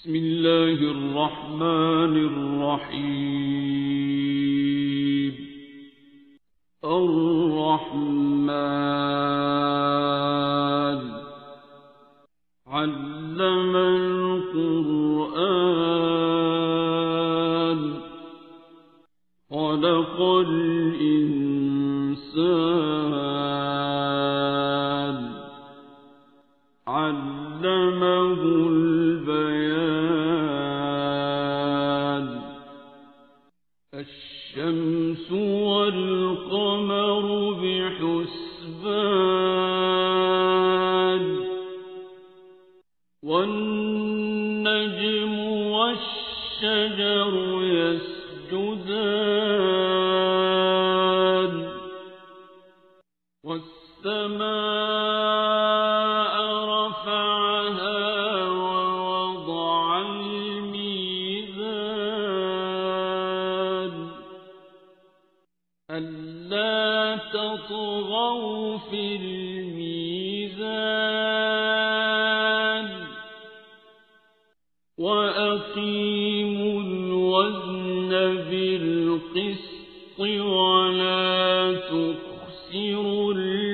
بسم الله الرحمن الرحيم. الرحمن علم القرآن خلق الإنسان علمه البيان. الشمس والقمر بحسبان والنجم والشجر يسجدان والسماء رفعها ووضع الميزان ألا تطغوا في الميزان وأقيموا الوزن بالقسط ولا تخسروا الميزان.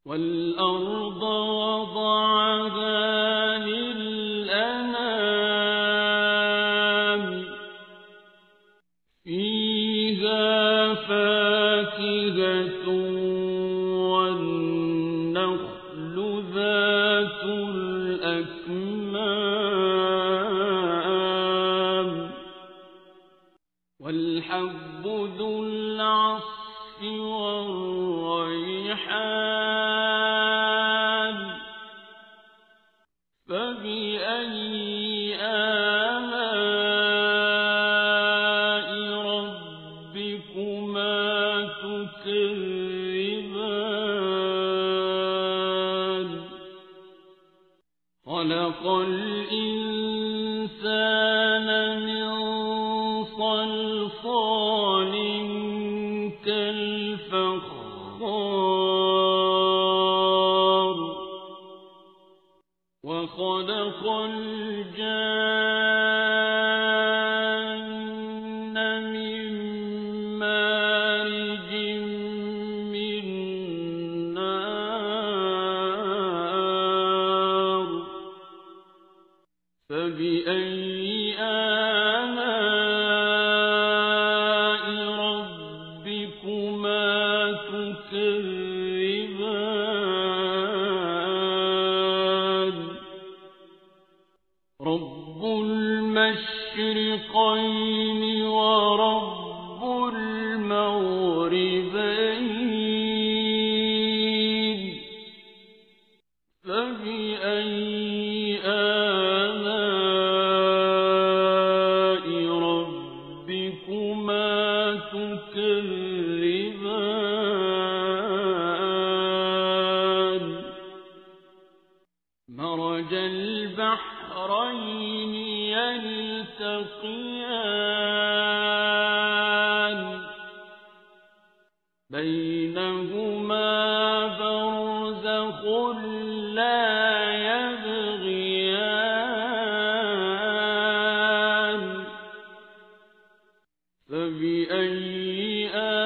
والأرض وضعها للأنام فيها فاكهة والنخل ذات الأكمام والحب ذو العصف والريحان فبأي آلاء ربكما تكذبان. خلق الإنسان من صلصال كالفخار وخلق الجان من مارج من نار فبأي آلاء ربكما تكذبان. رب المشرقين ورب المغربين فبأي آلاء ربكما تكذبان. مرج البحرين يلتقيان بينهما برزخ لا يبغيان فبأي آلاء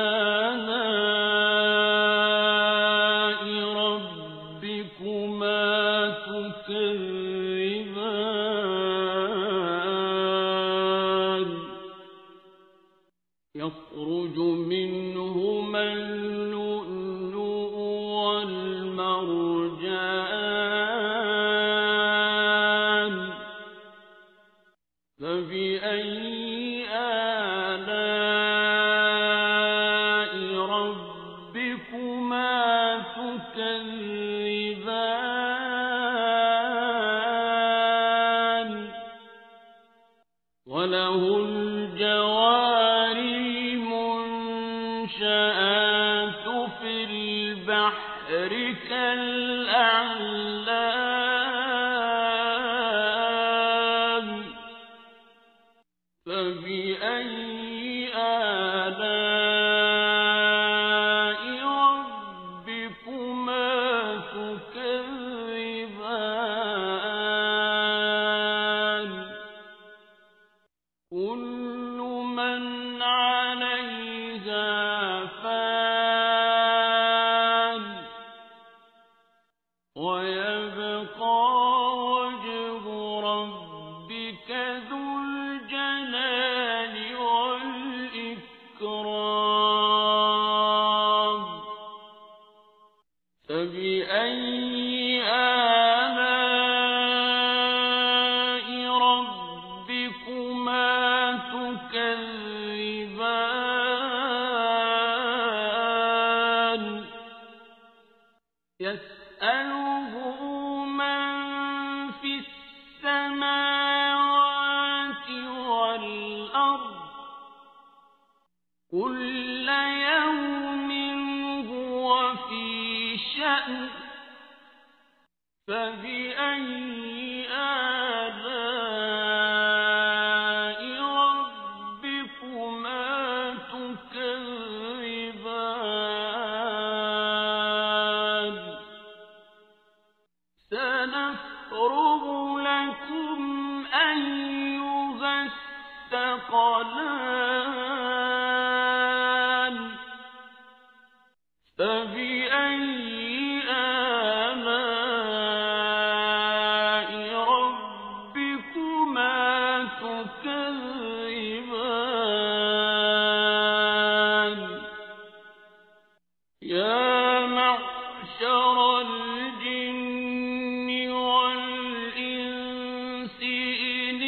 ربكما تكذبان. يخرج منهما اللؤلؤ والمرجان فبأي آلاء ربكما تكذبان. وله الجوار المنشآت في البحر كالأعلام فبأي آلاء ربكما تكذبان. ويبقى وجه ربك ذو الجلال والإكرام فبأي آلاء ربكما تكذبان يسأله من في السماوات والأرض كل يوم هو في شأن فبأي آلاء ربكما تكذبان سنفرغ لكم أيها الثقلان فبأي آلاء ربكما تكذبان يا معشر الجن والإنس إن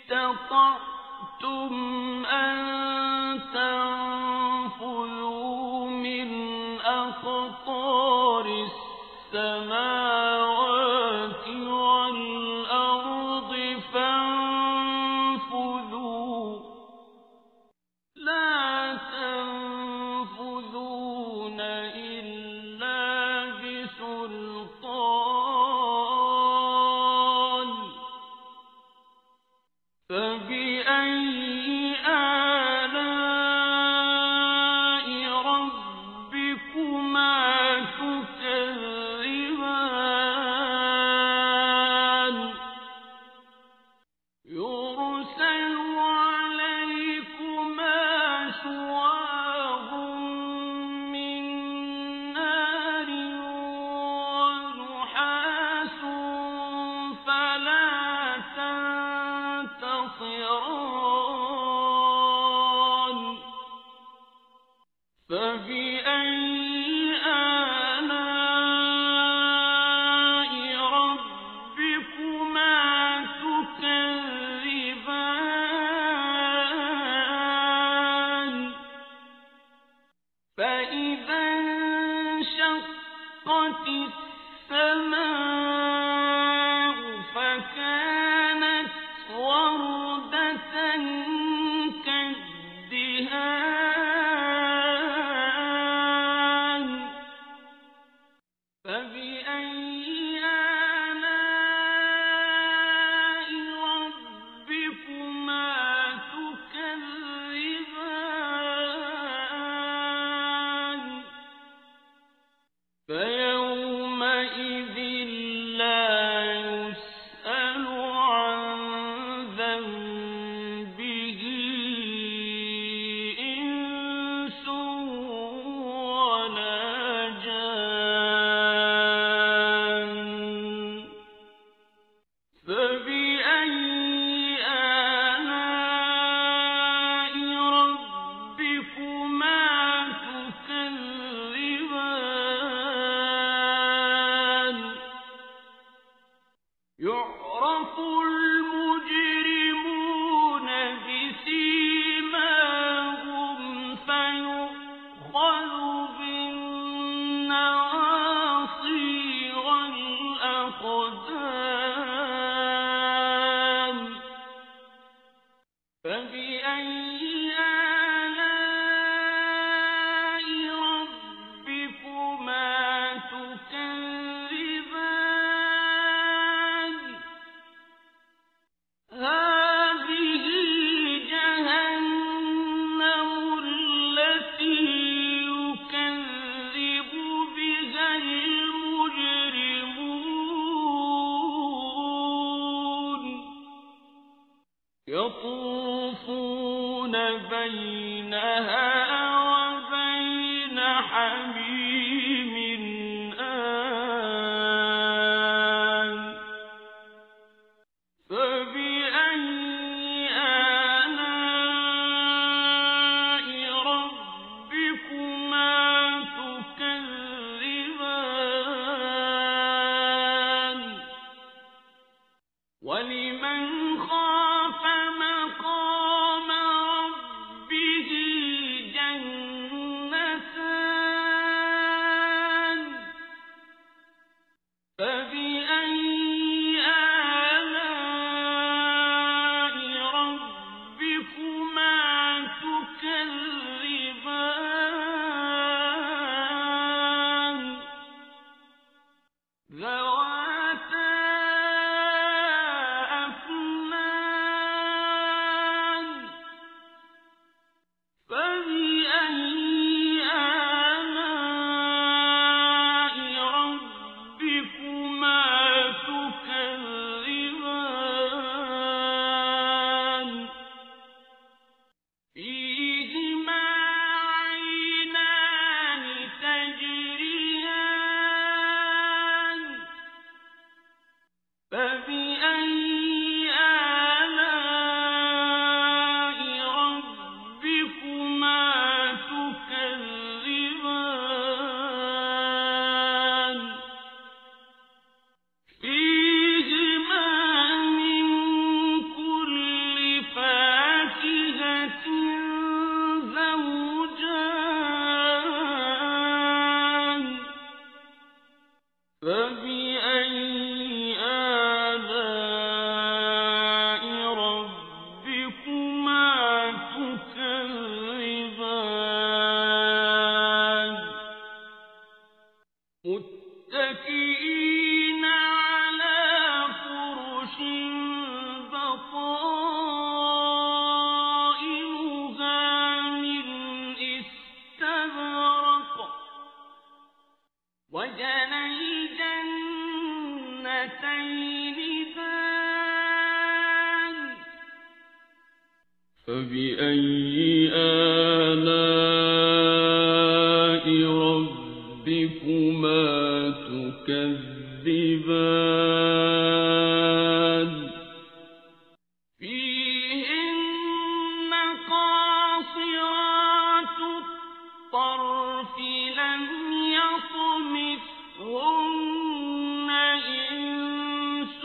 استطعتم أن تنفذوا من أقطار السماوات والأرض فانفذوا لا تنفذون إلا بسلطان فبأي آلاء ربكما تكذبان يرسل عليكما شواظ من نار ونحاس فلا تنتصران فبأي آلاء ربكما تكذبان فإذا انشقت السماء فكانت وردة كالدهان فبأي آلاء ربكما تكذبان فيومئذ لا يسأل عن ذنبه إنس ولا جان فبأي آلاء ربكما تكذبان يعرف المجرمون بسيماهم فيؤخذ بالنواصي والأقدام فبأي آلاء ربكما تكذبان هذه جهنم التي يكذب بها المجرمون يطوفون بينها وبين حميم آن وَلِمَنْ خَافَ مَقَامَ رَبِّهِ جَنَّتَانِ فَبِأَيِّ آلَاءِ رَبِّكُمَا تُكَذِّبَانِ ذَوَاتَا أَفْنَانٍ فَبِأَيِّ آلَاءِ رَبِّكُمَا تُكَذِّبَانِ فِيهِمَا عَيْنَانِ تَجْرِيَانِ فَبِأَيِّ آلَاءِ رَبِّكُمَا تُكَذِّبَانِ فِيهِمَا مِن كُلِّ فَاكِهَةٍ زَوْجَانِ فَبِأَيِّ آلَاءِ رَبِّكُمَا تُكَذِّبَانِ مُتَّكِئِينَ عَلَى فُرُشٍ بَطَائِنُهَا مِنْ إِسْتَبْرَقٍ وَجَنَى الْجَنَّتَيْنِ دَانٍ فَبِأَيِّ آلَاءِ رَبِّكُمَا تُكَذِّبَانِ فِيهِنَّ قَاصِرَاتُ الطَّرْفِ لَمْ يَطْمِثْهُنَّ إِنسٌ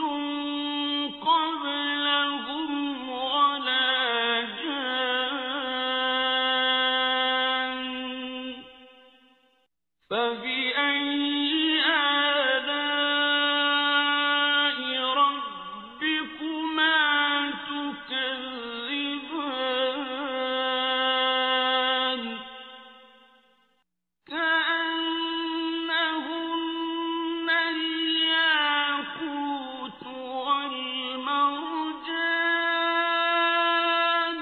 قَبْلَهُمْ وَلَا جَانٌّ فَبِأَيِّ آلَاءِ رَبِّكُمَا تُكَذِّبَانِ كَأَنَّهُنَّ الْيَاقُوتُ وَالْمَرْجَانُ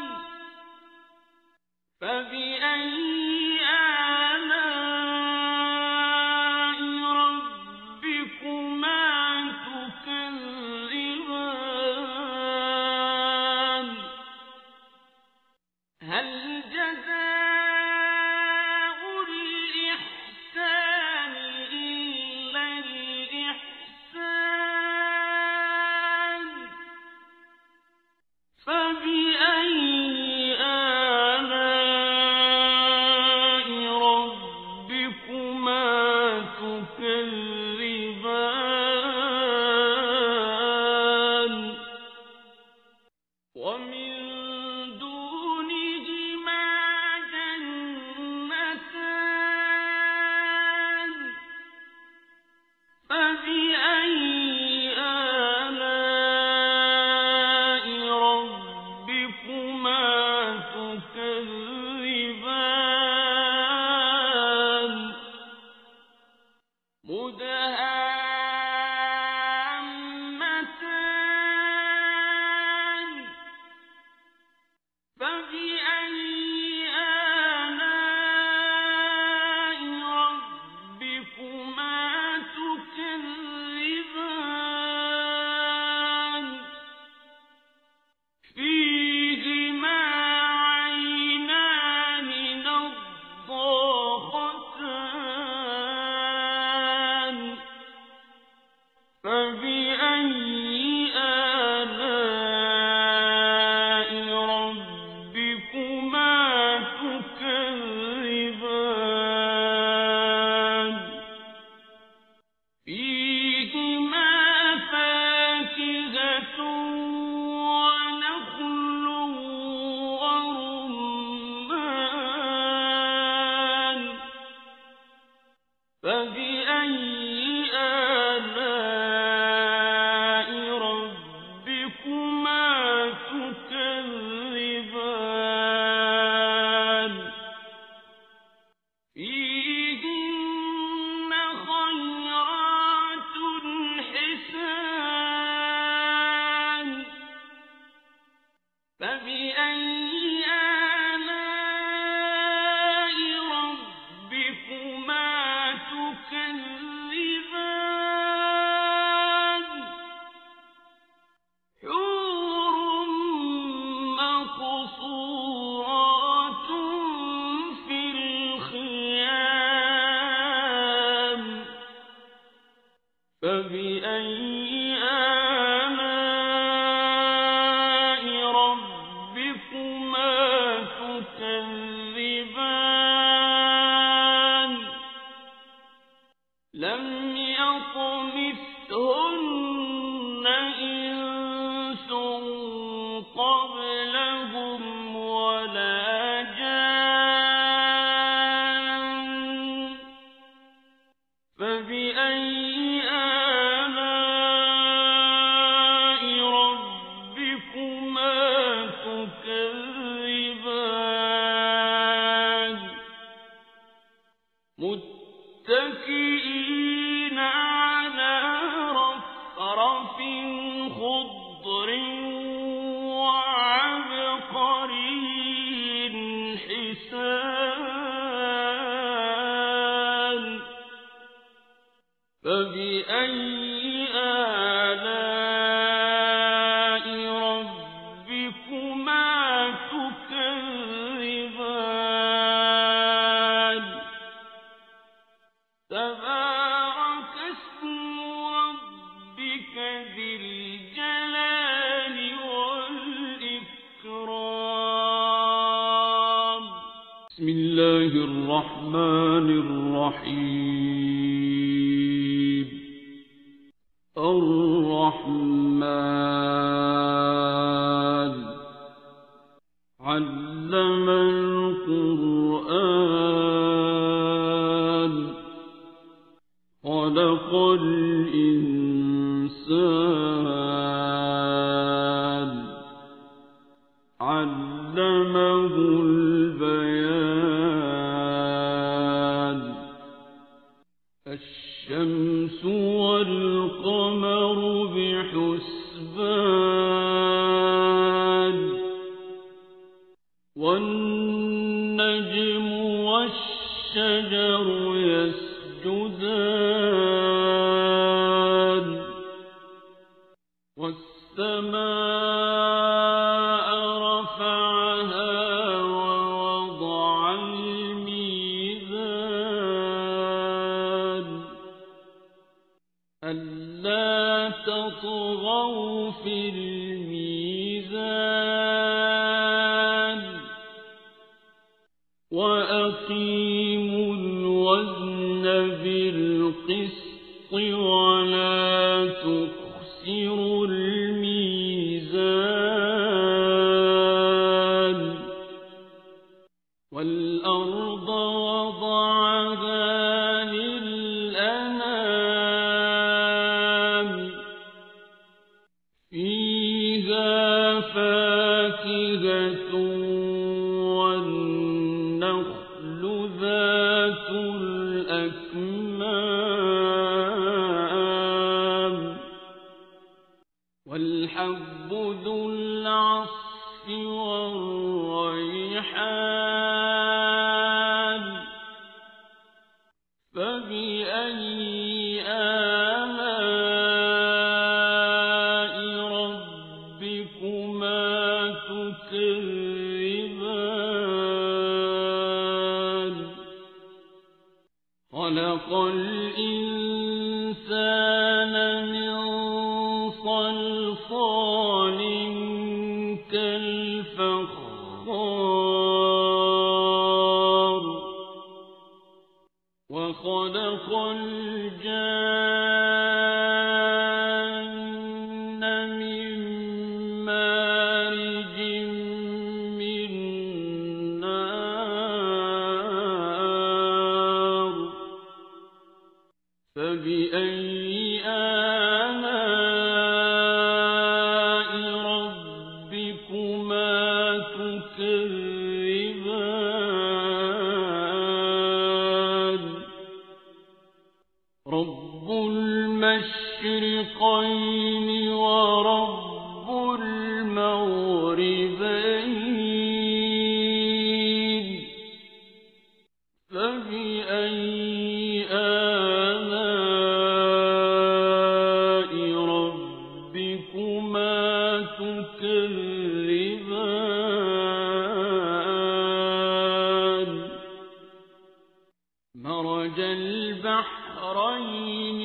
فَبِأَيِّ آلَاءِ رَبِّكُمَا تُكَذِّبَانِ هَلْ جَزَاءُ الْإِحْسَانِ إِلَّا الْإِحْسَانُ فَبِأَيِّ آلَاءِ رَبِّكُمَا تُكَذِّبَانِ وَمِن دُونِهِمَا جَنَّتَانِ فَبِأَيِّ آلَاءِ رَبِّكُمَا تُكَذِّبَانِ مُدْهَامَّتَانِ فَبِأَيِّ آلَاءِ رَبِّكُمَا تُكَذِّبَانِ فِيهِمَا عَيْنَانِ نَضَّاخَتَانِ فَبِأَيِّ آلَاءِ رَبِّكُمَا تُكَذِّبَانِ فِيهِمَا فَاكِهَةٌ فبأي آلاء ربكما تكذبان لم يطمثهن إنس قبلهم ولا جان فبأي آلاء ربكما تكذبان متكئين على رفرف خضر وعبقري حسان فبأي آلاء ربكما تكذبان تبارك اسم ربك ذي الجلال والإكرام بسم الله الرحمن الرحيم الرحمن علم القرآن خلق الإنسان علمه البيان الشمس والقمر بحسبان والنجم والشجر يسجدان والسماء رفعها ووضع الميزان ألا تطغوا في الميزان وأقيموا الوزن بالقسط ولا تخسروا الميزان والأرض وضعها للأنام فيها فاكهة والنخل ذات الأكمام والحب ذو العصف والريحان فبأي آلاء ربكما تكذبان خلق الإنسان من صلصال كالفخار وخلق الجان من مارج من نار فبأي آلاء ربكما تكذبان رب المشرقين ورب المغربين فبأي آلاء ربكما تكذبان مرج البحرين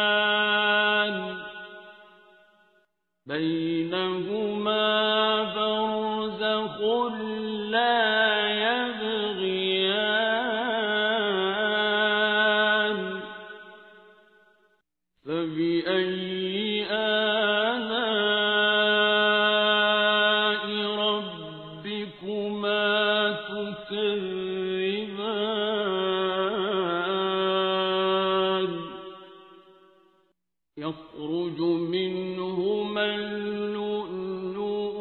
يلتقيان بينهما برزخ لا يبغيان فبأي آلاء ربكما تكذبان يخرج منهما اللؤلؤ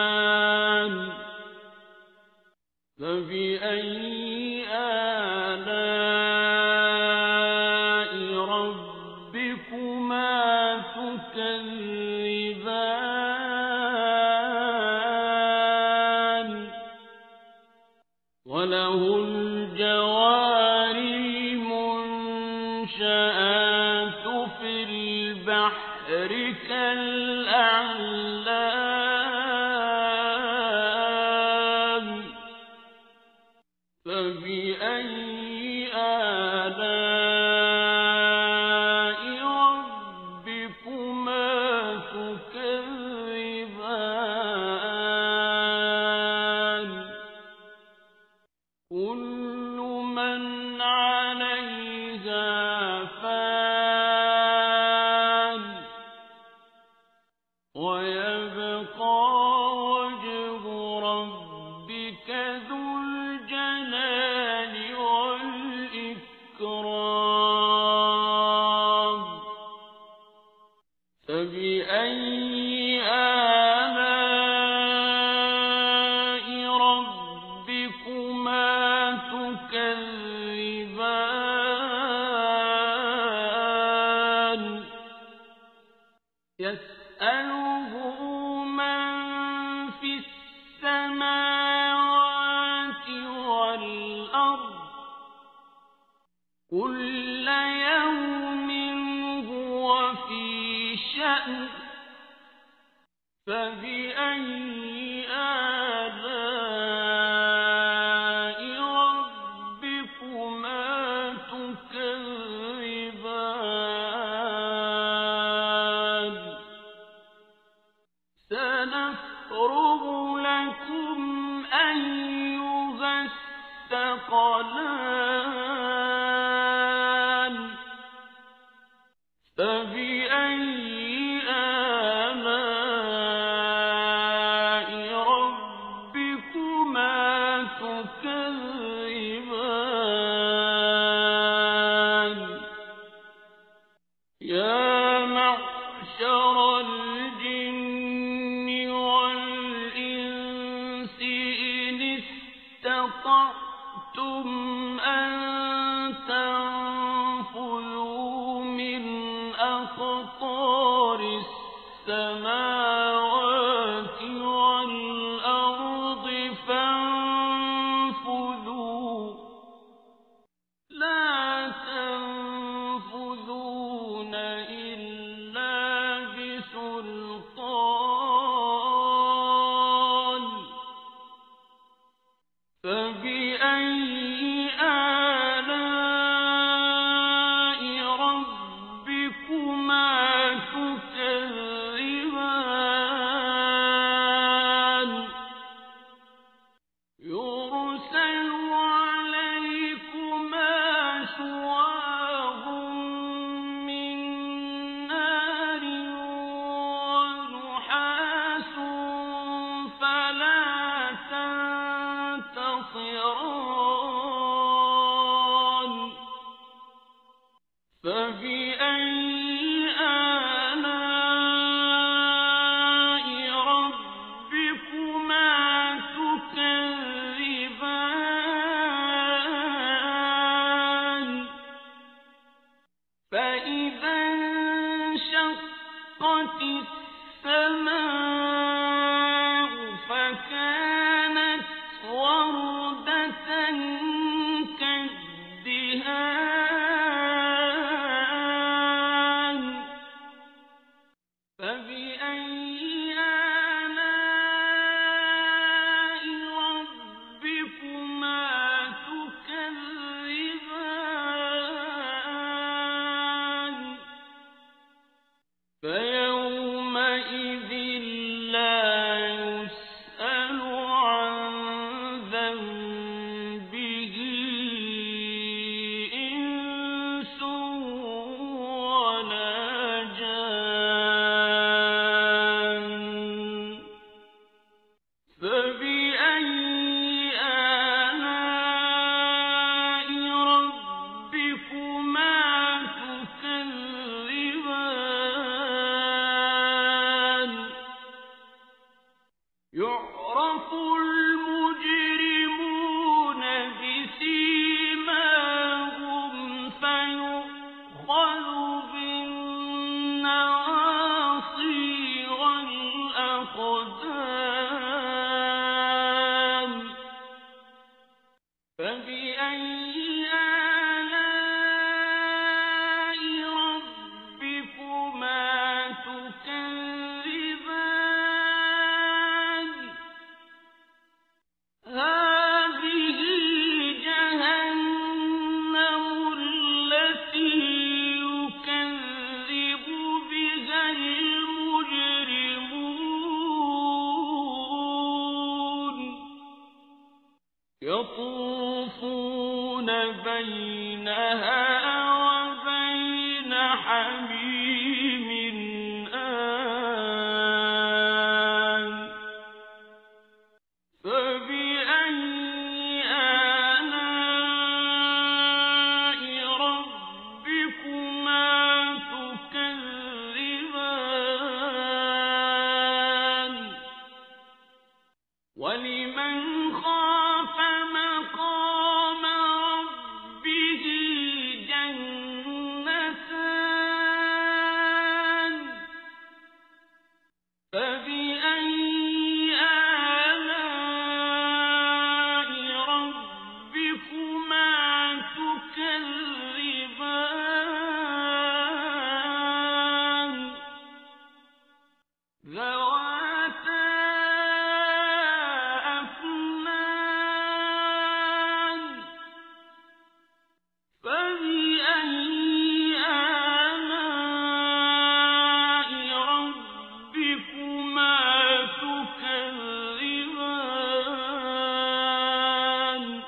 والمرجان فبأي آلاء ربكما تكذبان وله الجوار المنشآت في البحر كالأعلام فبأي آلاء ربكما تكذبان كل من عليها فان ويبقى وجه ربك ذو الجلال والإكرام فبأي آلاء ربكما تكذبان يسأله من في السماوات والأرض كل يوم هو في شأن فبأي آلاء ربكما تكذبان سنفرغ لكم أيها الثقلان فبأي آلاء ربكما تكذبان يا معشر الجن والإنس إن استطعتم أن تنفذوا من أقطار السماوات والأرض فانفذوا لا تنفذون إلا بسلطان فبأي آلاء ربكما تكذبان يرسل عليكما شواظ من نار ونحاس فلا تنتصران فبأي آلاء ربكما تكذبان فإذا انشقت السماء فكانت وردة كالدهان فبأي آلاء ربكما فبأي آلاء ربكما تكذبان هذه جهنم التي يكذب بها المجرمون يطوفون بينها وبين حميم آن فبأي آلاء ربكما تكذبان ولمن خاف مقام ربه جنتان فبأي آلاء ربكما تكذبان ذواتا أفنان فبأي آلاء ربكما تكذبان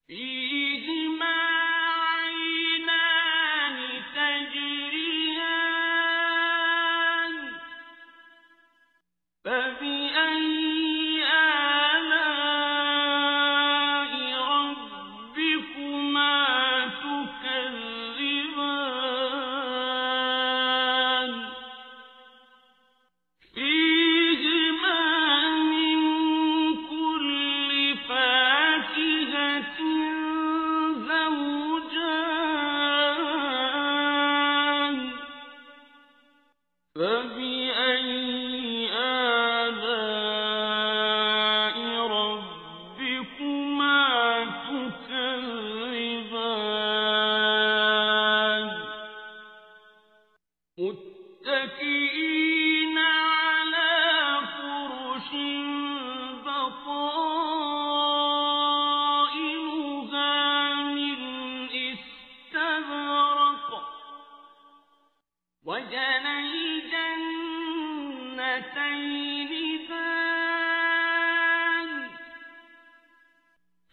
فيهما عينان تجريان فبأي آلاء ربكما تكذبان فيهما من كل فاكهة زوجان فبأي آلاء ربكما تكذبان متكئين على فرش بطائنها من استبرق وجنى الجنتين دان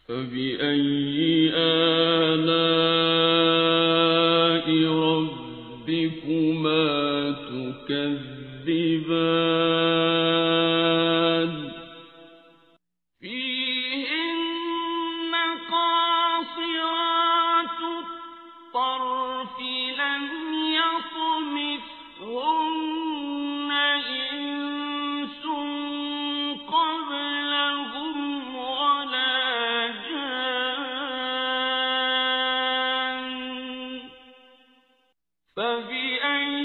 فبأي آلاء ربكما تكذبان فيهن قاصرات الطرف لم يطمثهن إنس قبلهم ولا جان فبأي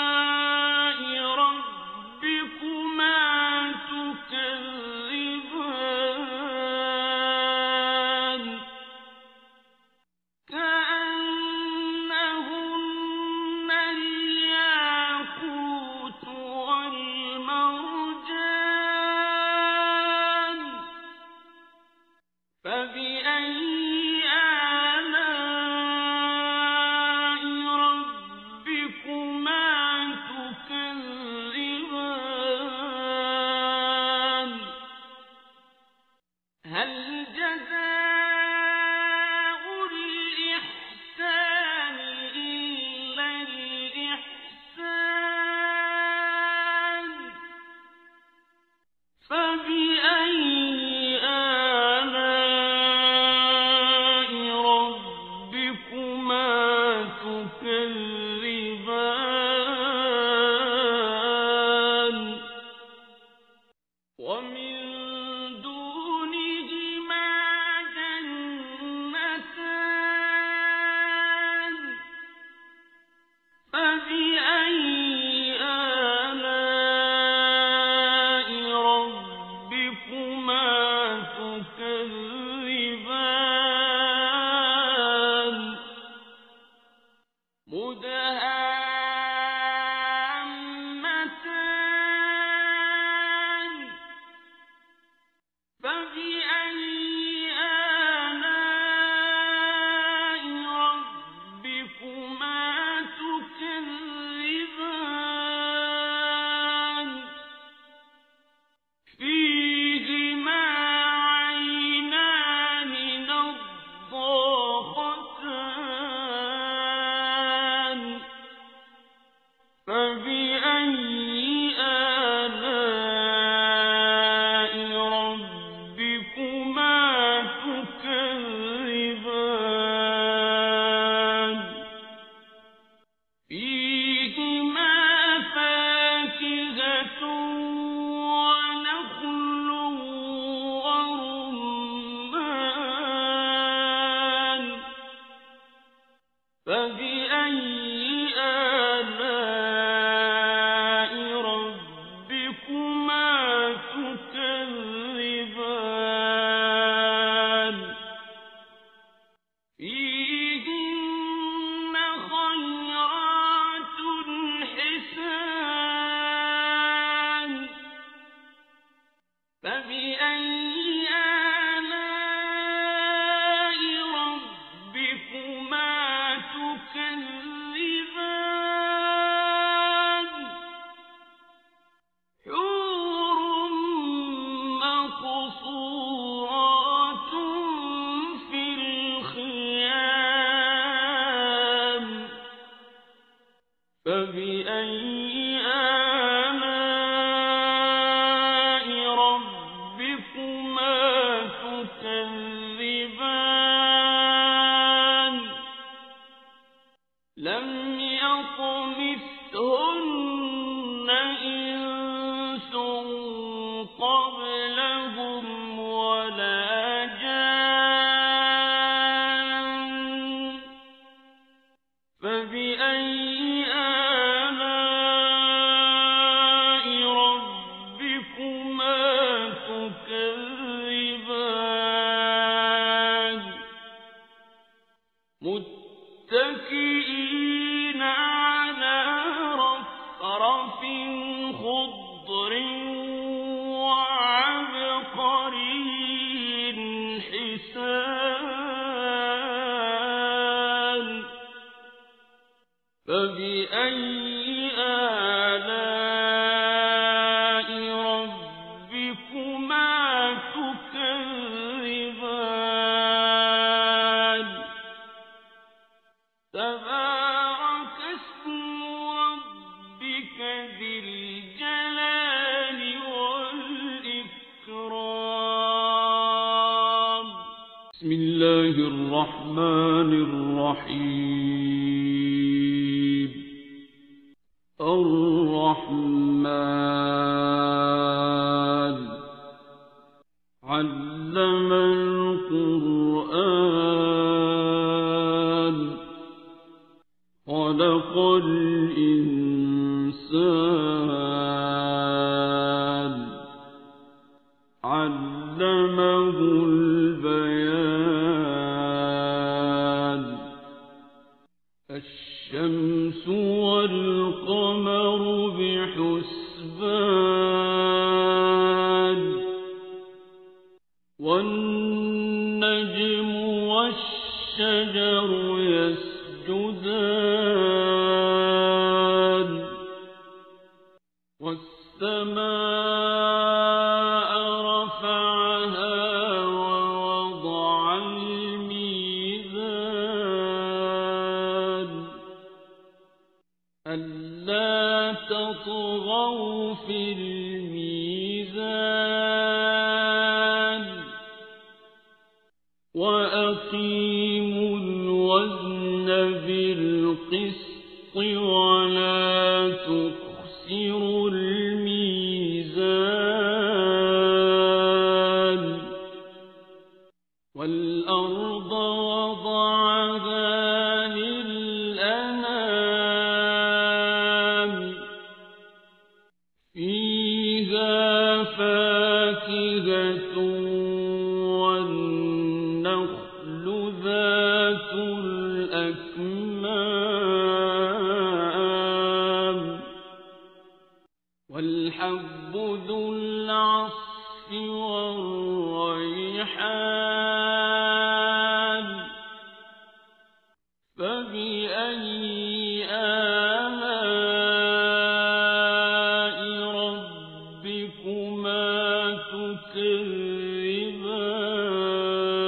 آلاء ربكما تكذبان كأنهن الياقوت والمرجان فبأي آلاء ربكما تكذبان هل جزاء الإحسان إلا الإحسان فبأي آلاء ربكما تكذبان ومن دونهما جنتان فبأي آلاء ربكما فبأي آلاء ربكما تكذبان حور مقصورات في الخيام فبأي آلاء ربكما تكذبان لم يطمثهن إنس قبلهم ولا جان فبأي آلاء ربكما تكذبان متكئين على رفرف خضر وعبقري حسان فبأي آلاء ربكما تكذبان تبارك اسم ربك ذي الجلال والإكرام بسم الله الرحمن الرحيم الرحمن علم القرآن خلق الإنسان علمه البيان الشمس والقمر بحسبان والنجم والشجر يسجدان والسماء رفعها ووضع الميزان ألا تطغوا في الميزان وأقيموا الوزن بالقسط ولا تخسروا الميزان والأرض وضعها للأنام فيها فاكهة والنخل ذات الأكمام والحب ذو العصف والريحان فبأي آلاء ربكما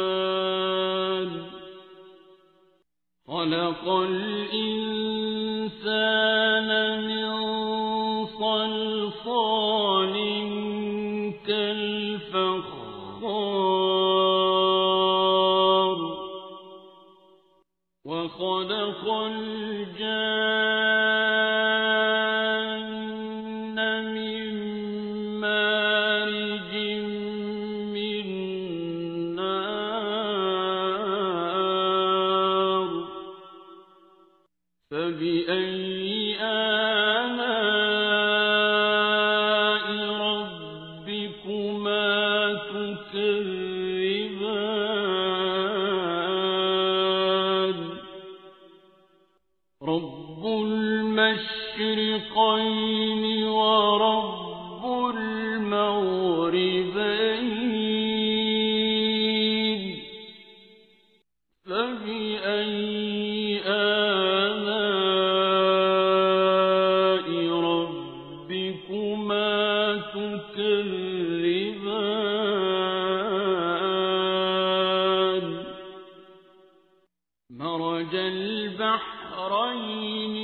تكذبان خلق الإنسان من صلصال كالفخار وخلق الجان من مارج من نار فبأي آلاء ربكما تكذبان رب المشرقين ورب المغربين البحرين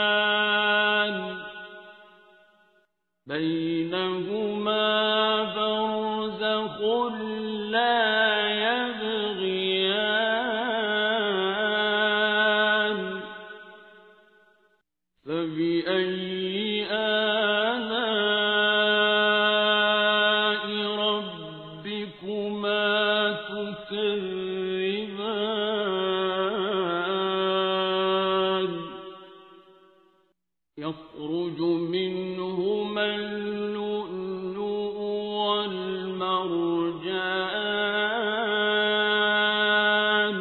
يلتقيان بينهما برزخ لا يبغيان فبأي آلاء ربكما تكذبان يخرج منهما اللؤلؤ والمرجان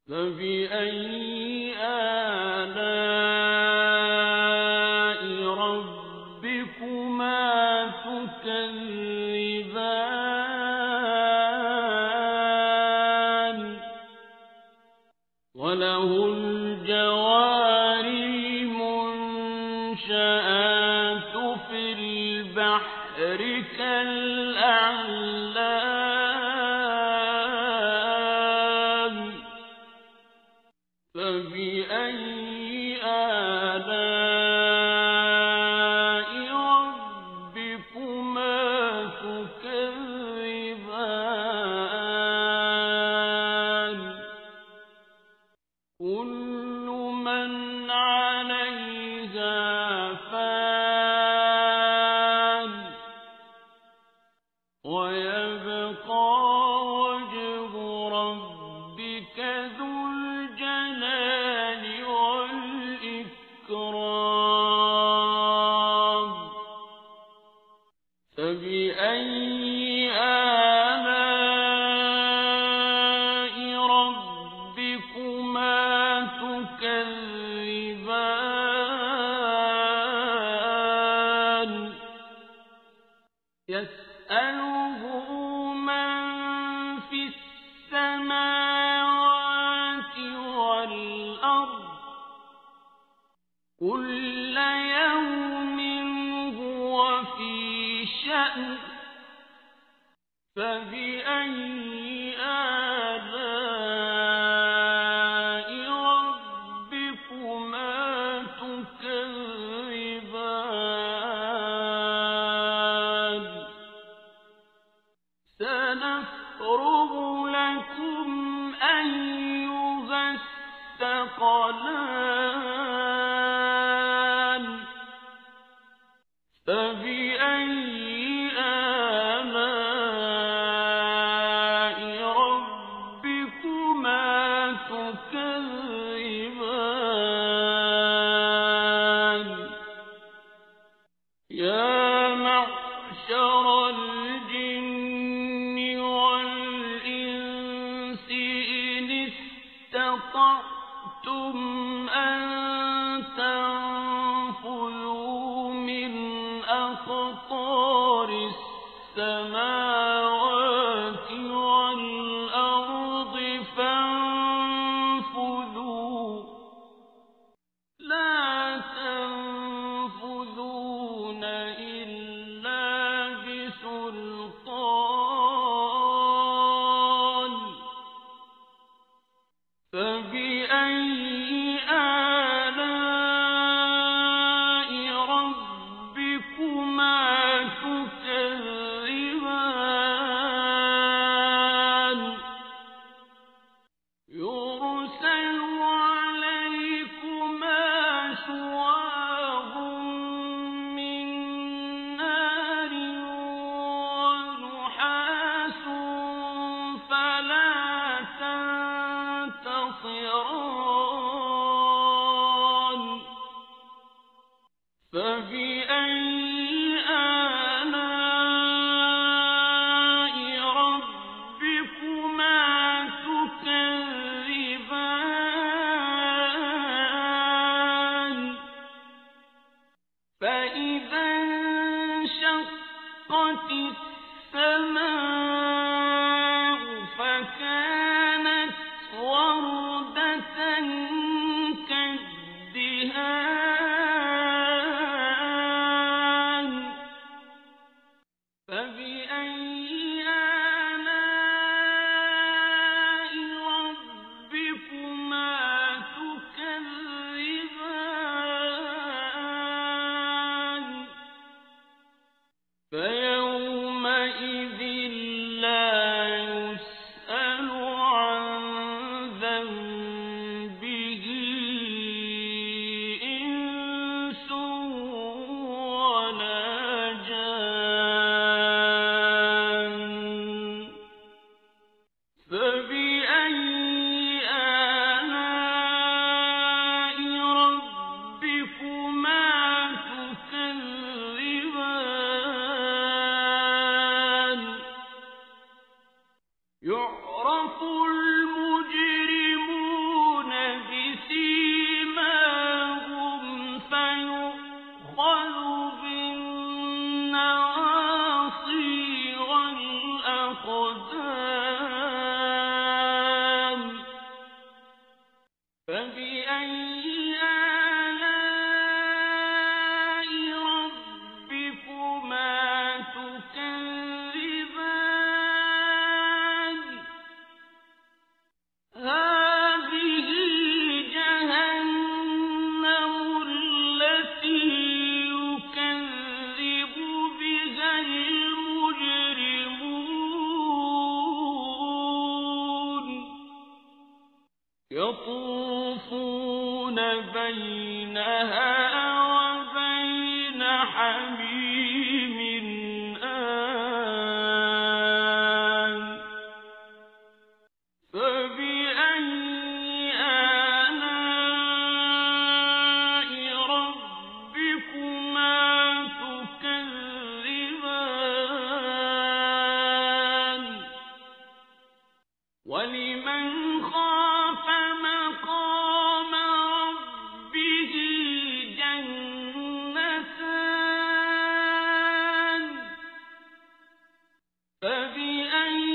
فبأي آلاء ربكما تكذبان وله الجوار المنشآت في البحر كالأعلام فبأي آلاء ربكما تكذبان كل من عليها فان ويبقى وجه ربك ذو الجلال والإكرام فبأي آلاء ربكما تكذبان يسأله من في السماوات والأرض كل يوم هو في شأن فبأي آلاء ربكما تكذبان سنفرغ لكم أيها الثقلان فبأي آلاء ربكما تكذبان يا معشر الجن والإنس إن استطعتم أن تنفذوا من أقطار السماوات والأرض فانفذوا لا تنفذون إلا بسلطان فبأي آلاء ربكما تكذبان يرسل عليكما شواظ من نار ونحاس فلا تنتصران فبأي آلاء ربكما تكذبان فإذا انشقت السماء فكانت وردة كالدهان فبأي آلاء يومئذ لا يسأل عن ذنبه إنس ولا جان فبأي آلاء ربكما تكذبان يعرف المجرمون بسيماهم فيؤخذ بالنواصي والأقدام فبأي آلاء ربكما تكذبان هذه جهنم التي يكذب بها المجرمون يطوفون بينها وبين حميم آن فبأي آلاء ربكما تكذبان ولمن خاف مقام ربه جنتان فبأي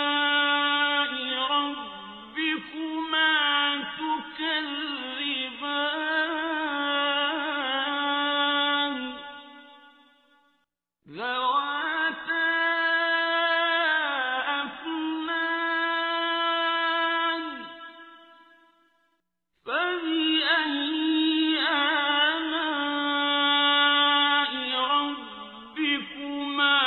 آلاء ربكما تكذبان ذواتا أفنان فبأي آلاء ربكما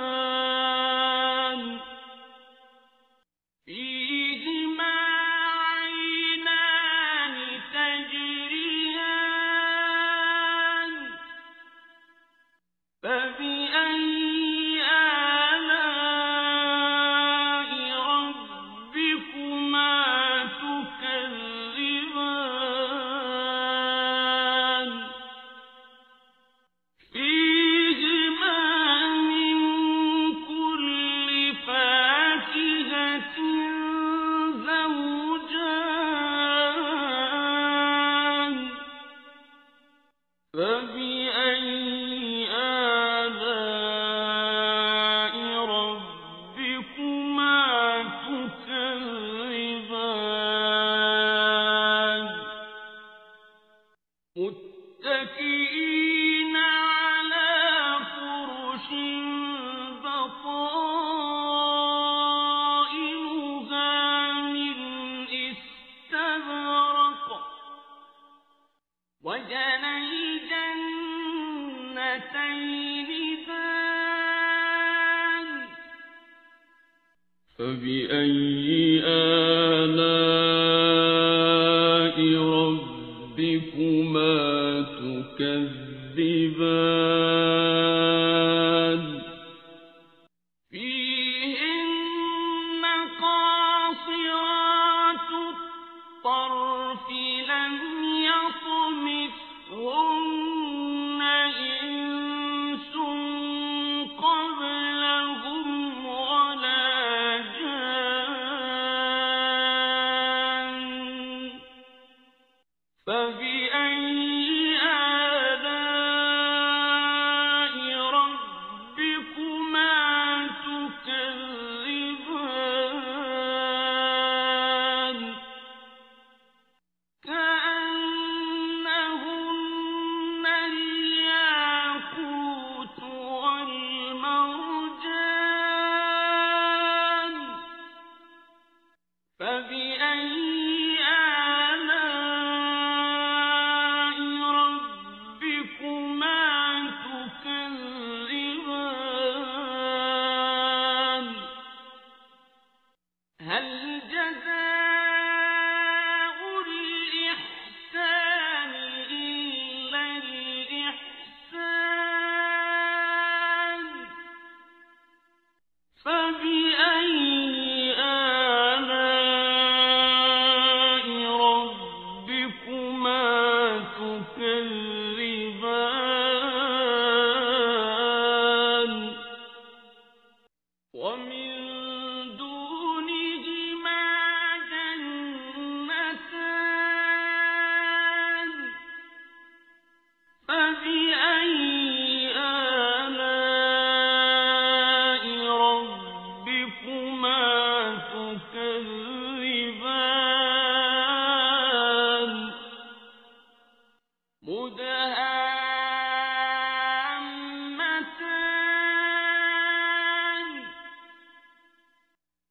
تكذبان فيهما عينان تجريان فبأي آلاء ربكما تكذبان فيهما من كل فاكهة زوجان فبأي آلاء ربكما تكذبان متكئين على فرش بطائنها من استبرق وجنى الجنتين دان فبأي آلاء ربكما تكذبان فيهن قاصرات الطرف لم يطمثهن إنس قبلهم ولا جان فبأي آلاء ربكما تكذبان كأنهن الياقوت والمرجان فبأي آلاء تكذبان ومن دونهما جنتان فبأي آلاء ربكما تكذبان مدهامتان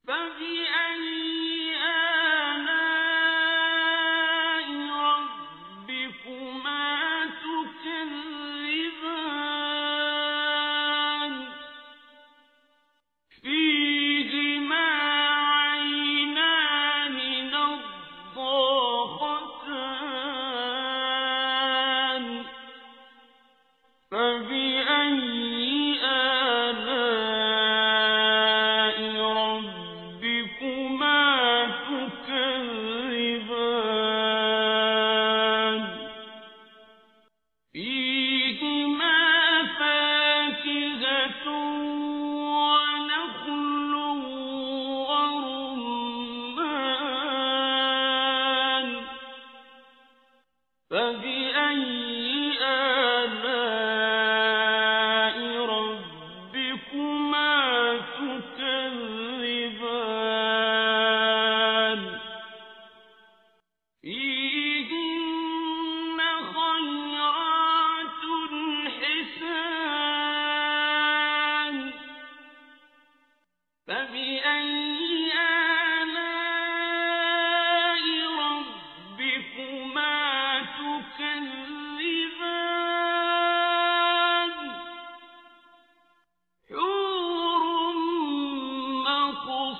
فبأي آلاء ربكما تكذبان فيهما عينان نضاختان فبأي آلاء ربكما تكذبان فيهما فاكهة ونخل ورمان فبأي آلاء ربكما تكذبان فيهن خيرات حسان فبأي آلاء ربكما تكذبان حور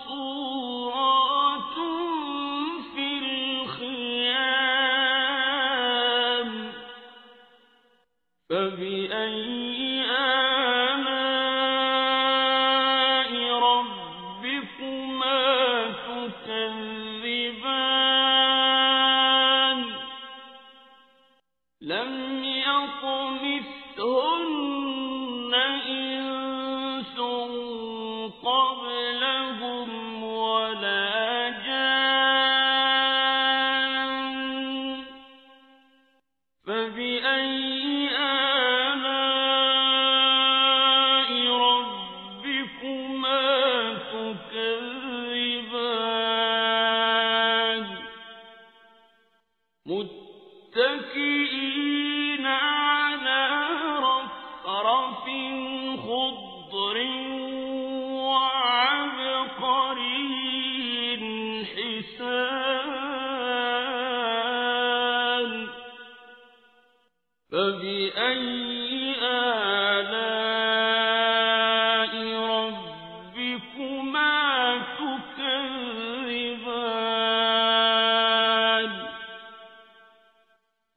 مقصورات في الخيام فبأي آلاء ربكما تكذبان لم يطمثهن إنس قبلهم ولا جان فبأي آلاء ربكما تكذبان متكئين على رفرف خضر وعبقري حسان فبأي آلاء ربكما تكذبان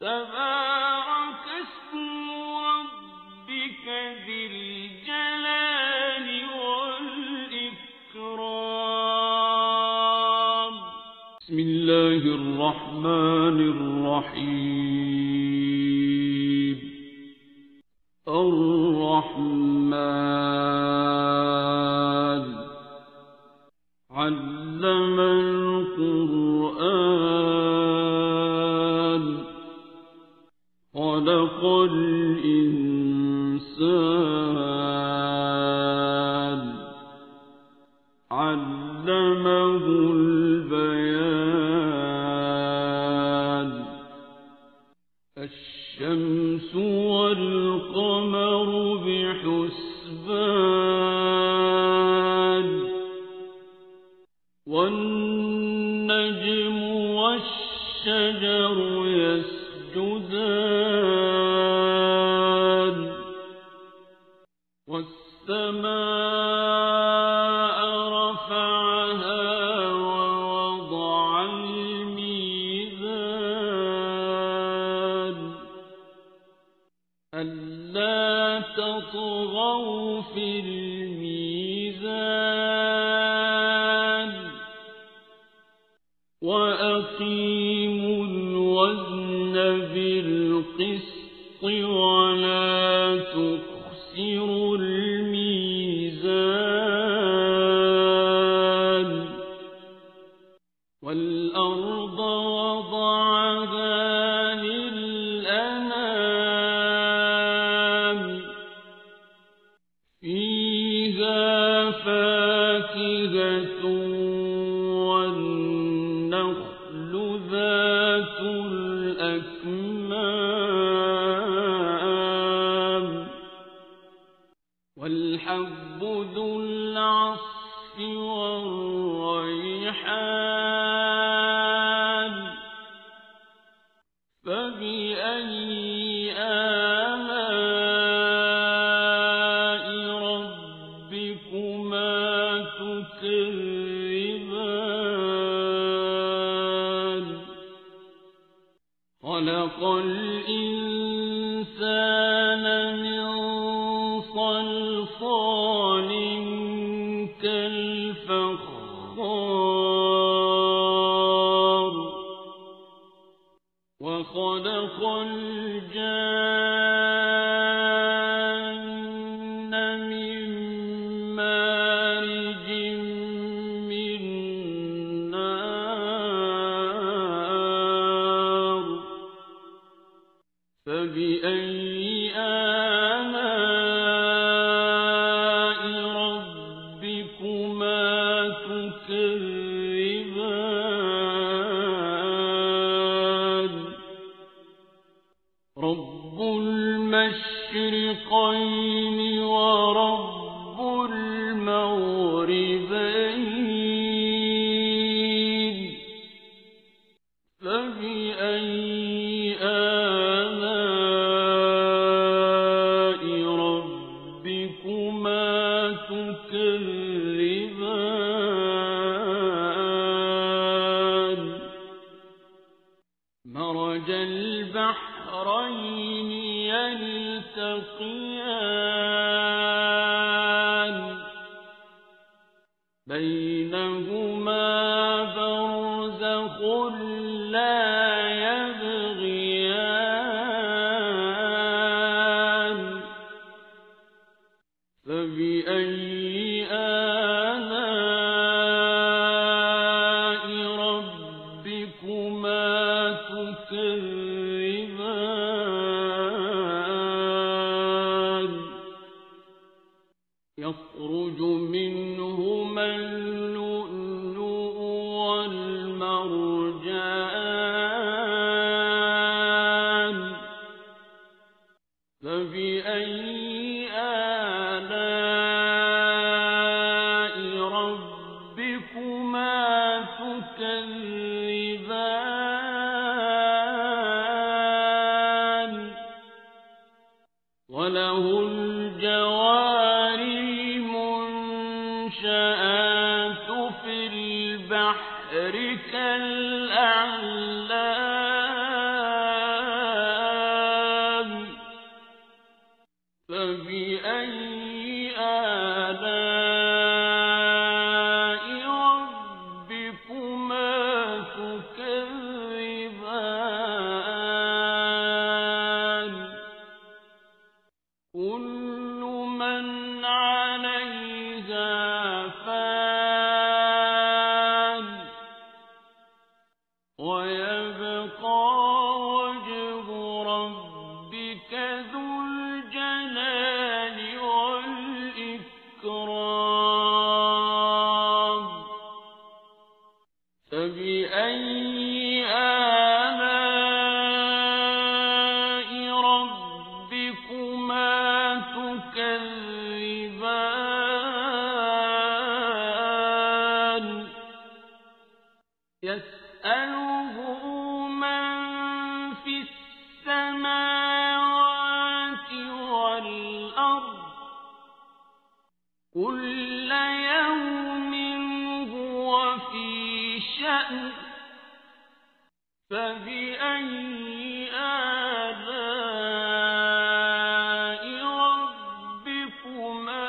تبارك اسم ربك ذي الجلال والإكرام بسم الله الرحمن الرحيم الرحمن علم القرآن خلق الإنسان علمه البيان الشمس والقمر بحسبان والنجم والشجر يسجدان والسماء رفعها ووضع الميزان ألا تطغوا في الميزان وأقيموا الوزن بالقسط ولا تخسروا الميزان والأرض وضعها للأنام فيها فاكهة والنخل ذات الأكمام والحب ذو العصف والريحان فبأي آلاء ربكما تكذبان خلق الإنسان من صلصال كالفخار وخلق الجان من مارج من نار فبأي آلاء ربكما تكذبان رب المشرقين ورب المغربين فبأي آلاء ربكما تكذبان مرج البحرين يلتقيان بينهما برزخ لا يبغيان فبأي آلاء ربكما تكذبان يخرج منهما اللؤلؤ والمرجان فبأي آلاء ربكما تكذبان وله الجوار المنشآت في البحر كالأعلام فبأي آلاء ربكما تكذبان كل من عليها فان ويبقى وجه ربك ذو الجلال والإكرام فبأي آلاء ربكما تكذبان يسأله من في السماوات والأرض كل يوم هو في شأن فبأي آلاء ربكما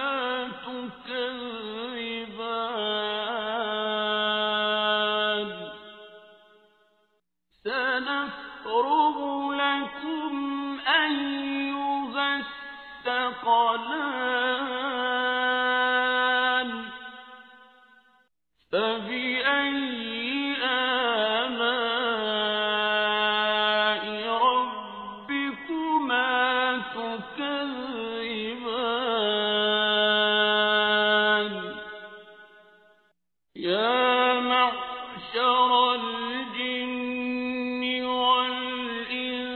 تكذبان سنفرغ ربكم أيها الثقلان فبأي آلاء ربكما تكذبان يا معشر الجن والإنس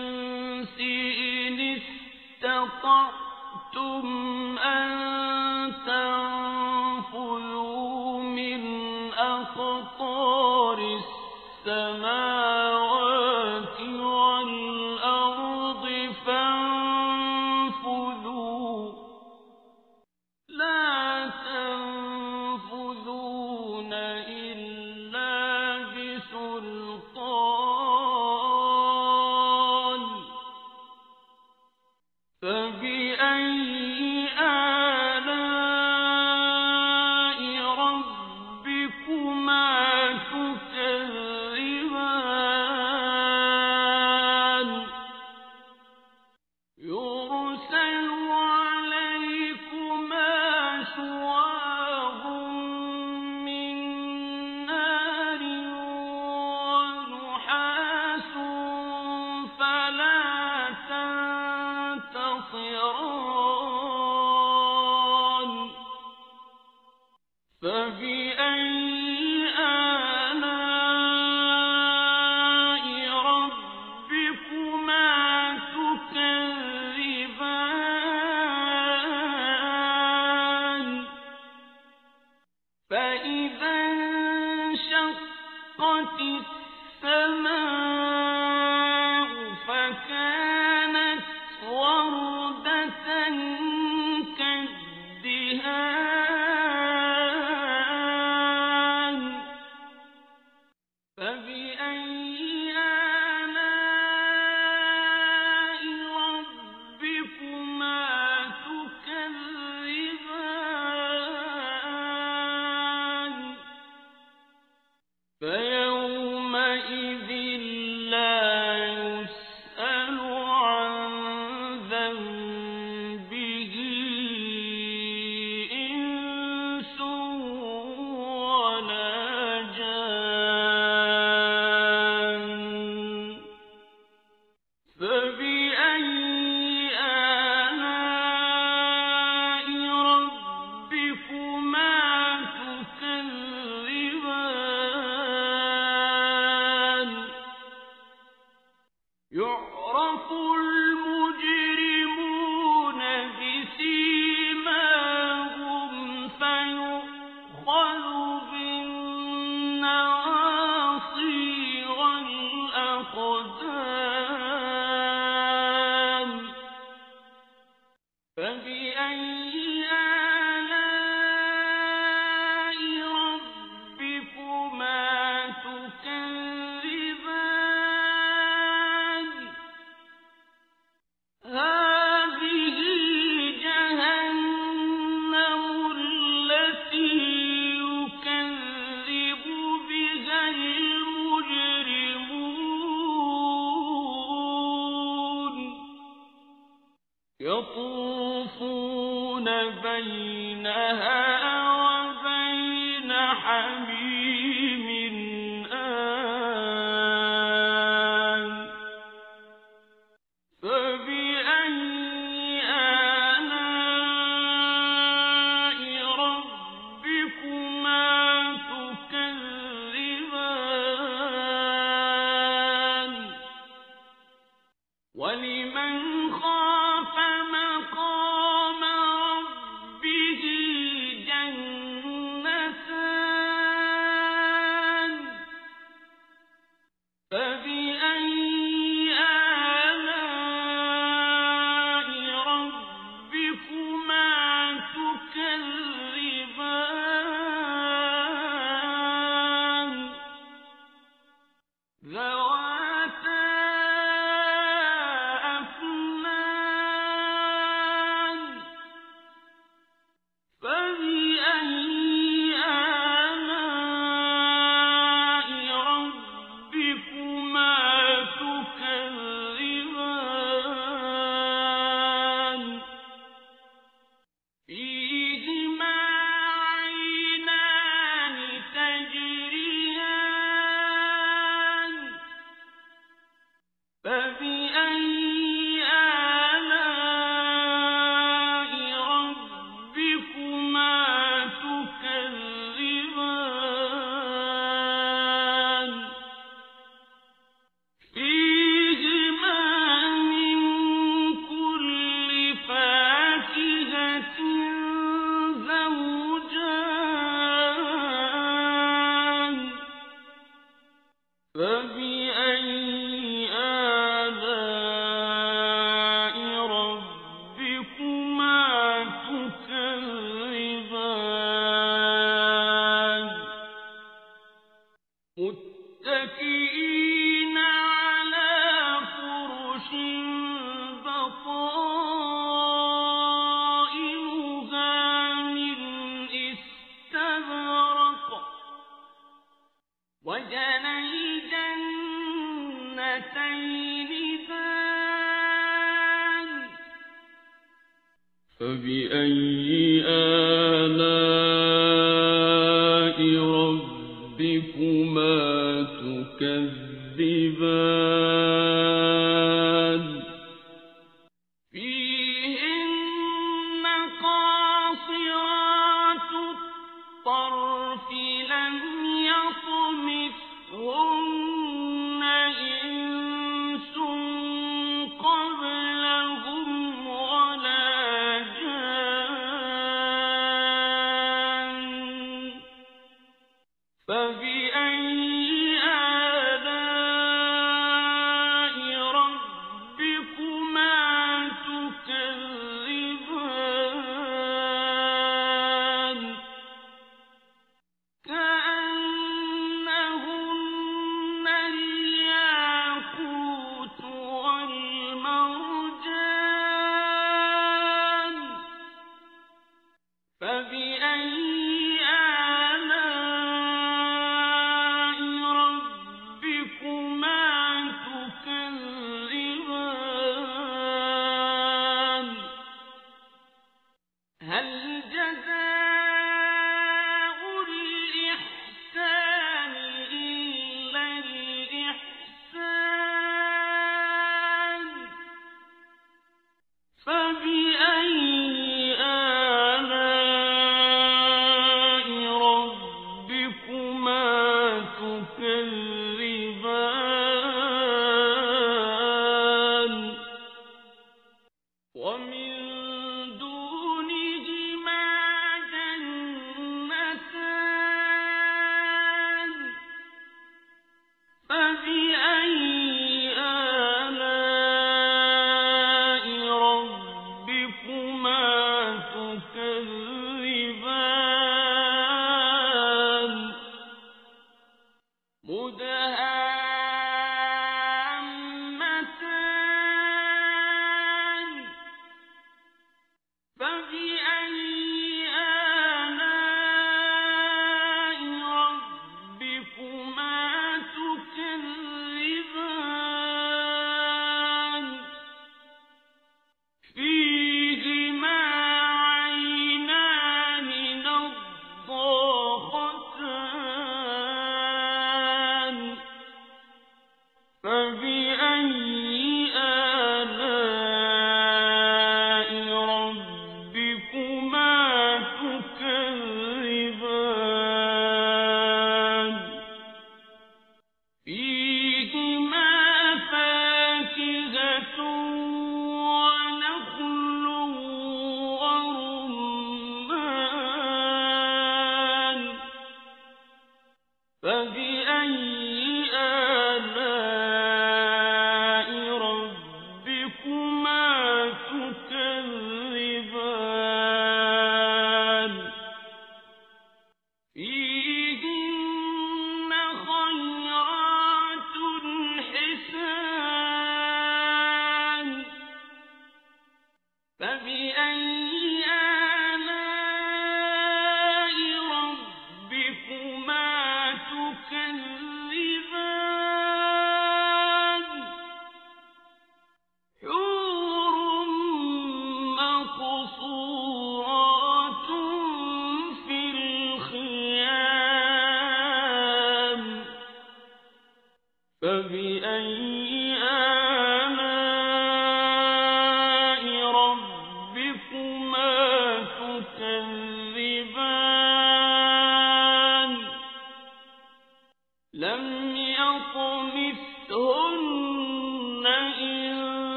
إن استطعتم أن تنفذوا من أقطار السماوات والأرض فانفذوا لا تنفذون إلا بسلطان فبأي آلاء ربكما تكذبان يرسل عليكما شواظ من نار ونحاس فلا تنتصران فبأي آلاء ربكما تكذبان فإذا انشقت السماء فكانت وردة كالدهان فبأي آلاء ربكما تكذبان فيومئذ لا يسأل عن ذنبه إنس ولا جان فبأي آلاء ربكما تكذبان يعرف المجرمون بسيماهم فيؤخذ بالنواصي والأقدام فبأي آلاء ربكما تكذبان هذه جهنم التي يكذب بها المجرمون يطوفون بينها وبين حميم آن فبأي آلاء ربكما تكذبان ولمن خاف مقام ربه جنتان فبأي آلاء ربكما تكذبان ذواتا أفنان فبأي آلاء ربكما تكذبان فيهما من كل فاكهة زوجان فبأي آلاء ربكما تكذبان متكئين على فرش بطائنها من استبرق وجنى الجنتين دان فبأي آلاء ربكما تكذبان فيهن قاصرات الطرف لم يطمثهن إنس قبلهم ولا جان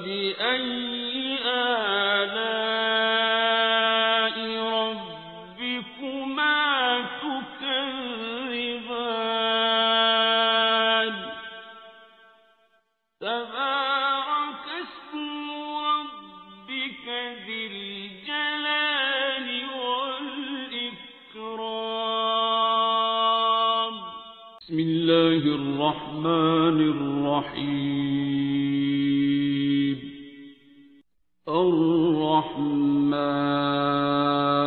فبأي آلاء ربكما تكذبان تبارك اسم ربك ذي الجلال والإكرام بسم الله الرحمن الرحيم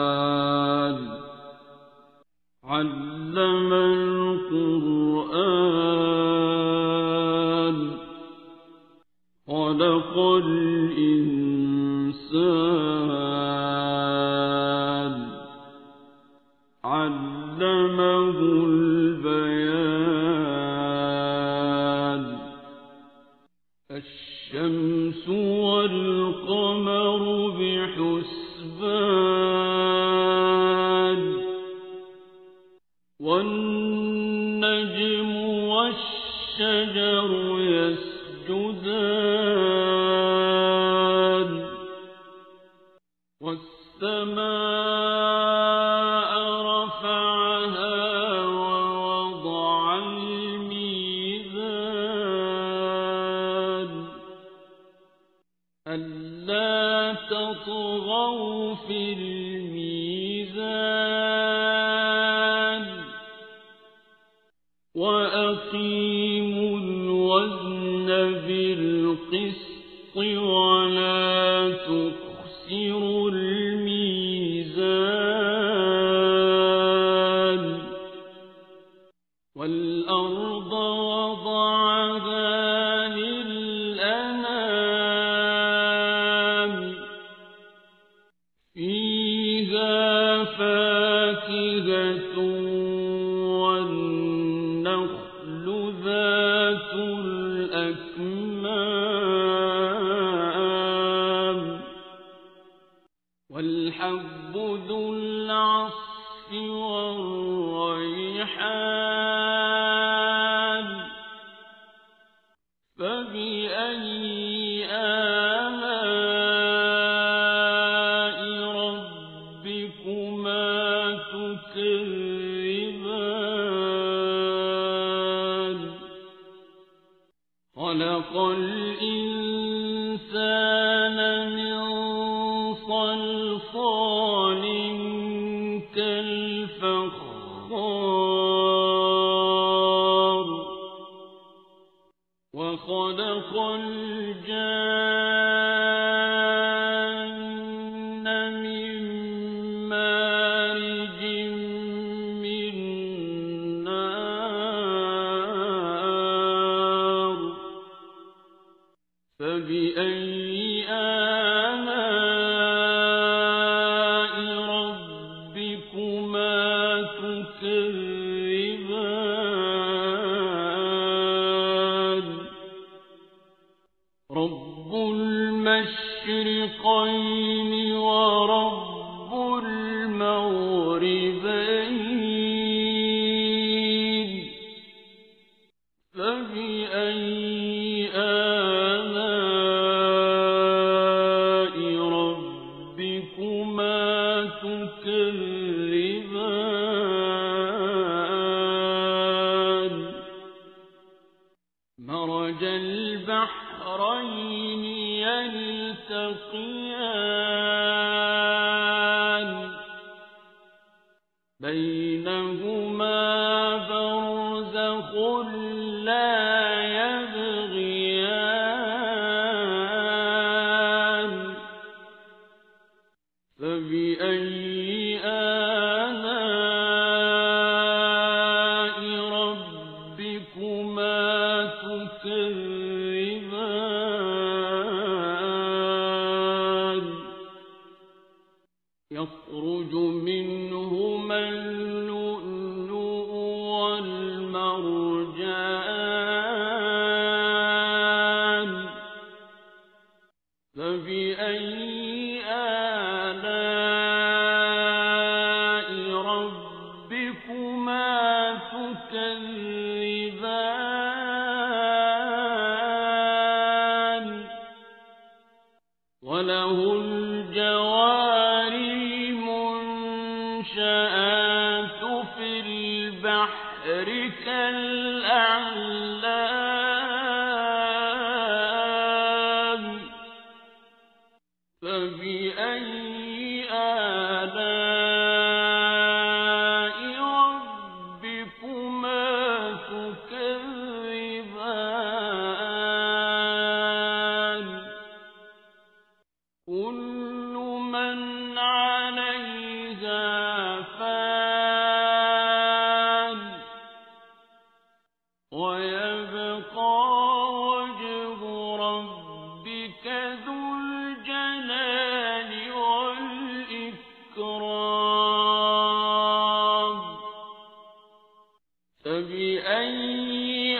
الرحمن علم القرآن خلق الإنسان علمه البيان الشمس والقمر بحسبان والنجم والشجر يسجدان والسماء رفعها ووضع الميزان ألا تطغوا في الميزان وأقيموا الوزن بالقسط ولا تخسروا الميزان والأرض وضعها للأنام فيها فاكهة والنخل ذات الأكمام والحب ذو العصف والريحان فبأي آلاء ربكما تكذبان خلق الإنسان من صلصال كالفخار وخلق الجان من مارج من نار فبأي آلاء ربكما تكذبان رب المشرقين ورب المغربين فبأي آلاء ربكما تكذبان مرج البحرين يلتقيان بينهما برزخ لا يبغيان فبأي آلاء ربكما تكذبان يخرج منهما اللؤلؤ والمرجان فبأي آلاء ربكما تكذبان عليها فان ويبقى وجه ربك ذو الجلال والإكرام فبأي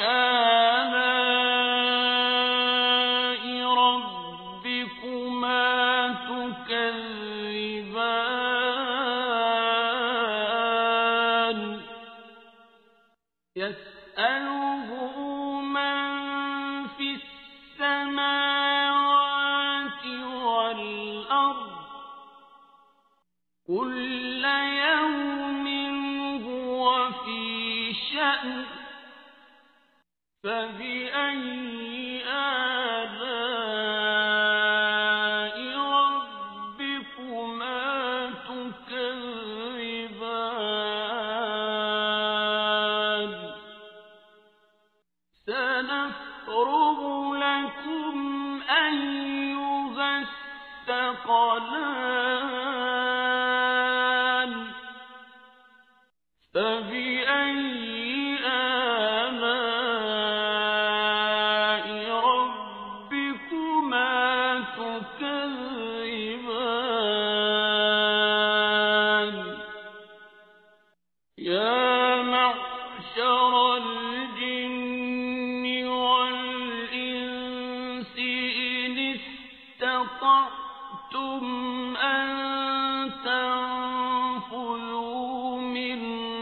آلاء ربكما تكذبان يسأله من في السماوات والأرض كل يوم هو في شأن فبأي آلاء ربكما تكذبان سنفرغ لكم أيها الثقلان فبأي آلاء ربكما تكذبان يا معشر الجن والإنس إن استطعتم أن تنفذوا من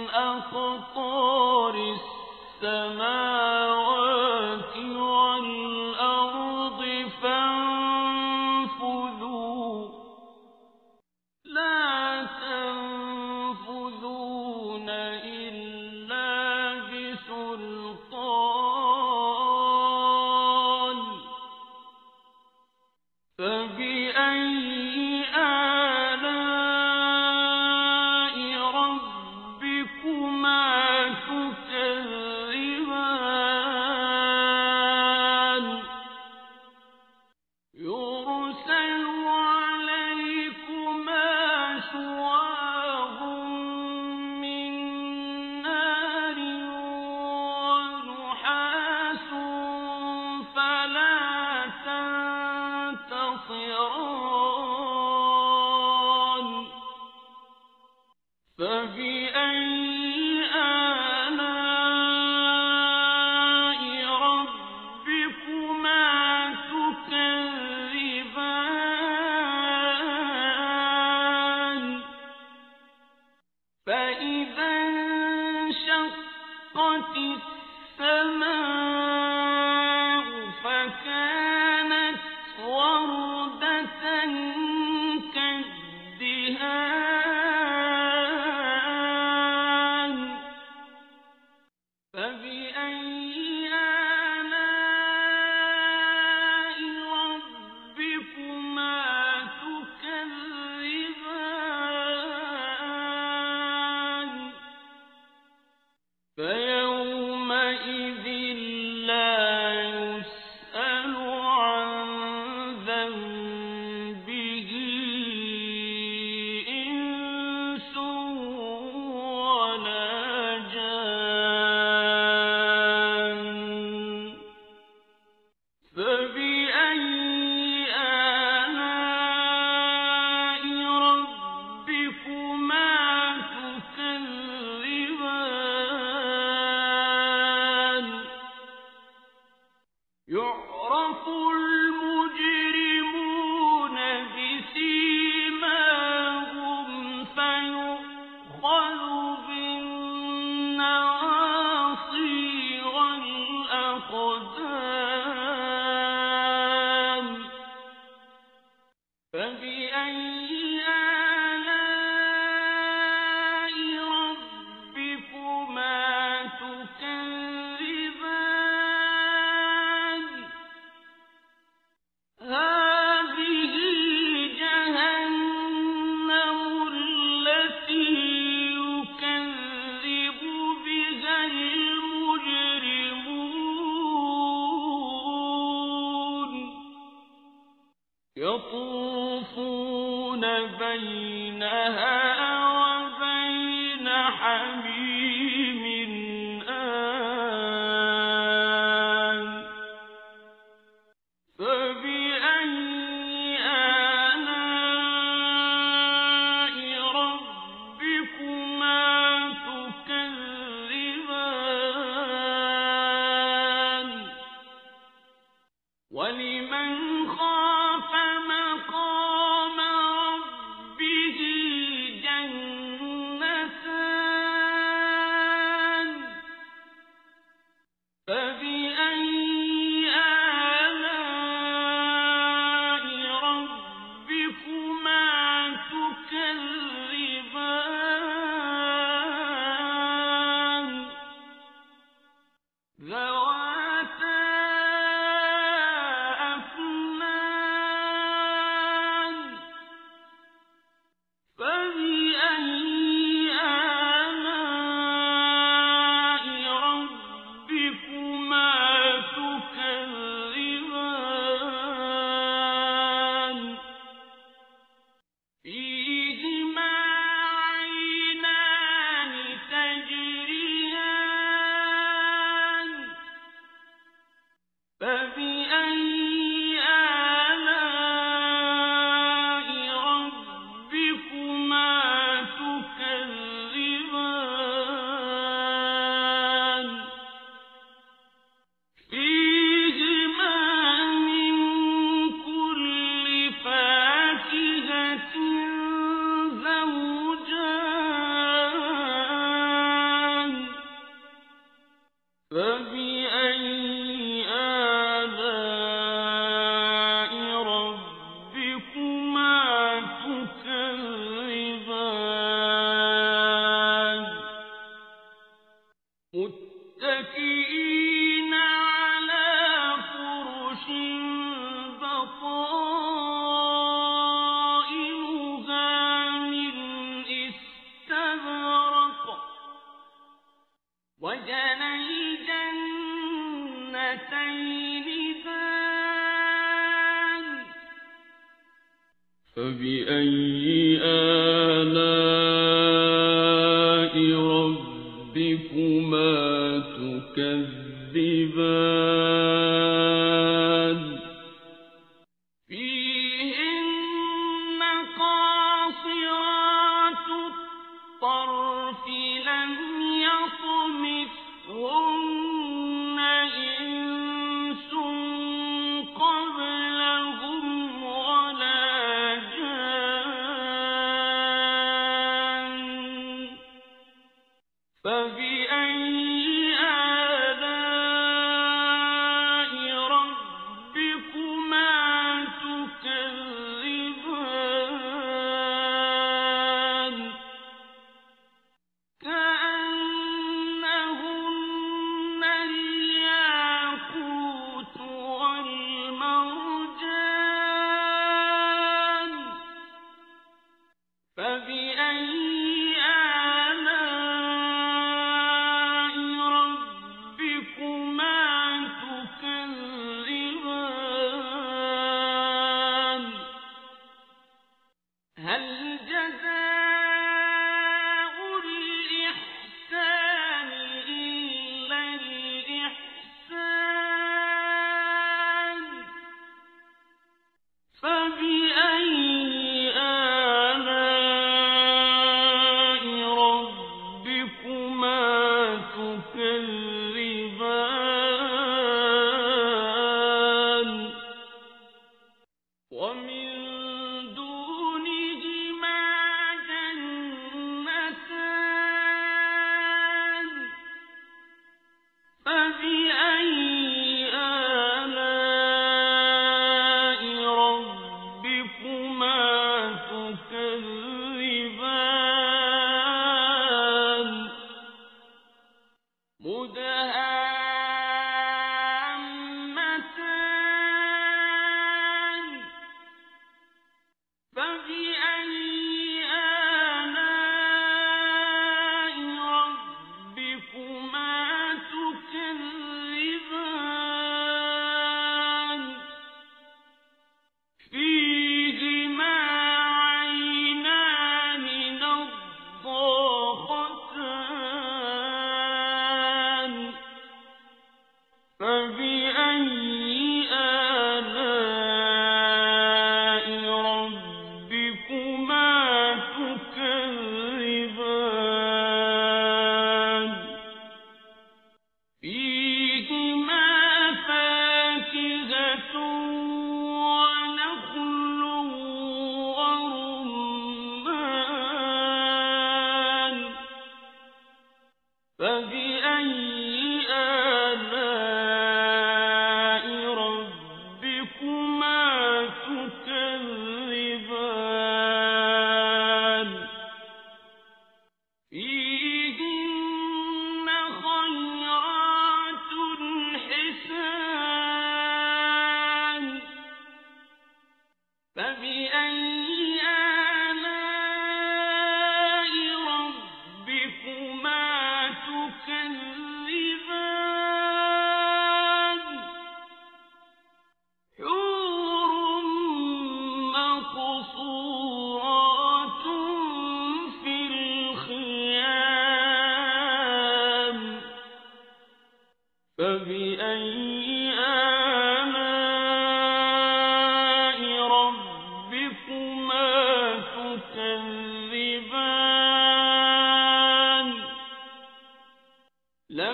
أقطار السماوات والأرض فانفذوا لا تنفذون إلا بسلطان فبأي آلاء ربكما تكذبان يرسل عليكما شواظ من نار ونحاس فلا تنتصران فبأي آلاء ربكما تكذبان فإذا انشقت السماء فكانت وردة كالدهان فبأي آلاء ربكما تكذبان فيومئذ لا يسأل عن ذنبه إنس ولا جان فبأي آلاء ربكما تكذبان يعرف المجرمون بسيماهم فيؤخذ بالنواصي والأقدام فبأي آلاء ربكما تكذبان هذه جهنم التي يكذب بها المجرمون يطوفون بين بينها وبين حميم آن فبأي آلاء ربكما تكذبان ولمن خاف مقام ربه جنتان فبأي آلاء ربكما تكذبان ذواتا أفنان فبأي آلاء ربكما تكذبان فيهما عينان تجريان فبأي آلاء ربكما تكذبان فيهما من كل فاكهة زوجان فبأي آلاء ربكما تكذبان متكئين على فرش بطائنها من استبرق وجنى الجنتين دان فبأي آلاء ربكما تكذبان فيهن قاصرات الطرف لم يطمثهن إنس قبلهم ولا جان فبأي آلاء ربكما تكذبان كأنهن الياقوت والمرجان فبأي آلاء ربكما تكذبان هل جزاء الإحسان إلا الإحسان فبأي آلاء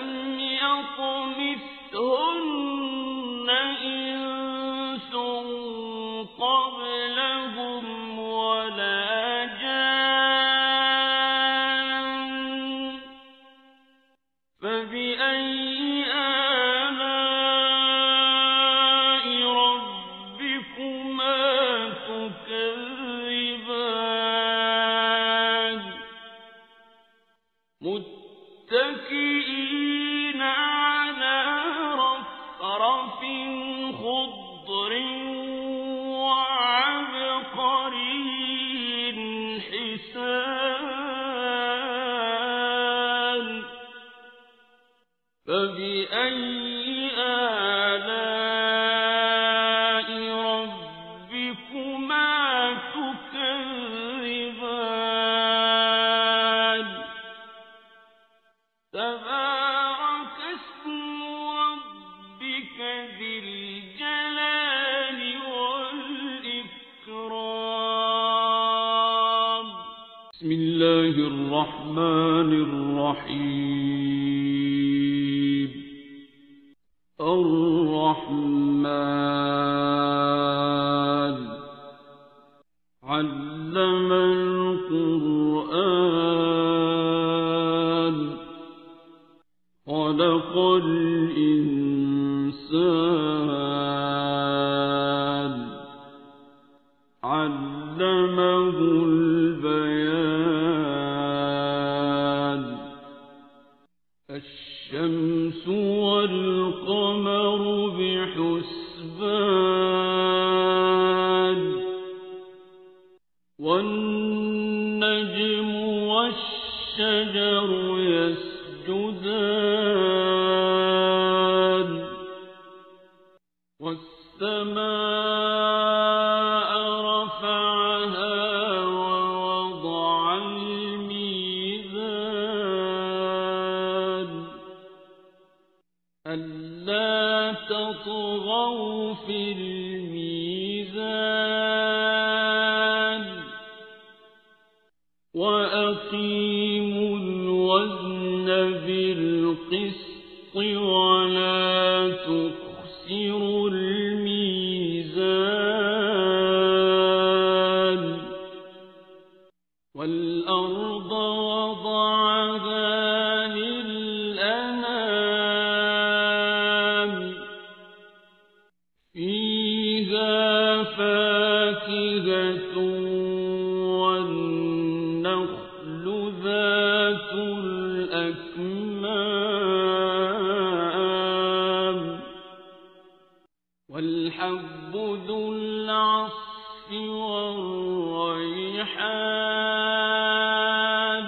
لم يطمثهن إنس قبلهم ولا جان فبأي آلاء ربكما تكذبان متكئين على رفرف خضر وعبقري حسان فبأي آلاء ربكما تكذبان تبارك اسم ربك ذي الجلال والإكرام بسم الله الرحمن الرحيم الرحمن علم القرآن خلق الإنسان علمه البيان الشمس والقمر بحسبان والنجم والشجر يسجدان والسماء رفعها ووضع الميزان ألا تطغوا في الميزان وأقيموا الوزن بالقسط ولا تخسروا الميزان والأرض وضعها للأنام فيها فاكهة والنخل ذات الأكمام والحب ذو العصف والريحان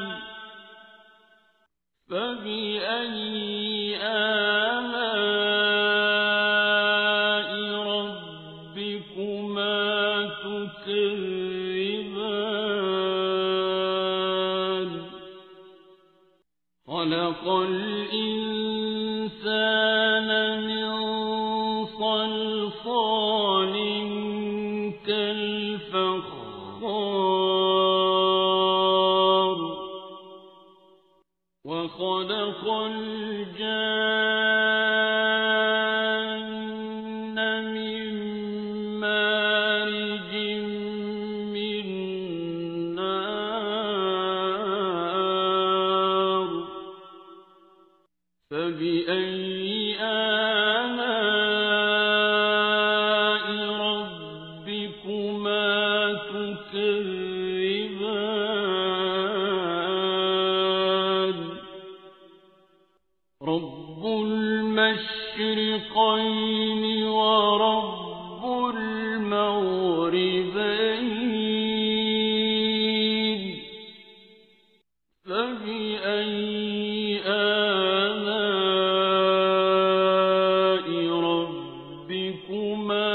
فبأي آلاء ربكما تكذبان خلق الإنسان من صلصال كالفخار وخلق الجان من مارج من نار فبأي آلاء ربكما تكذبان رب المشرقين ورب المغربين فبأي آلاء ربكما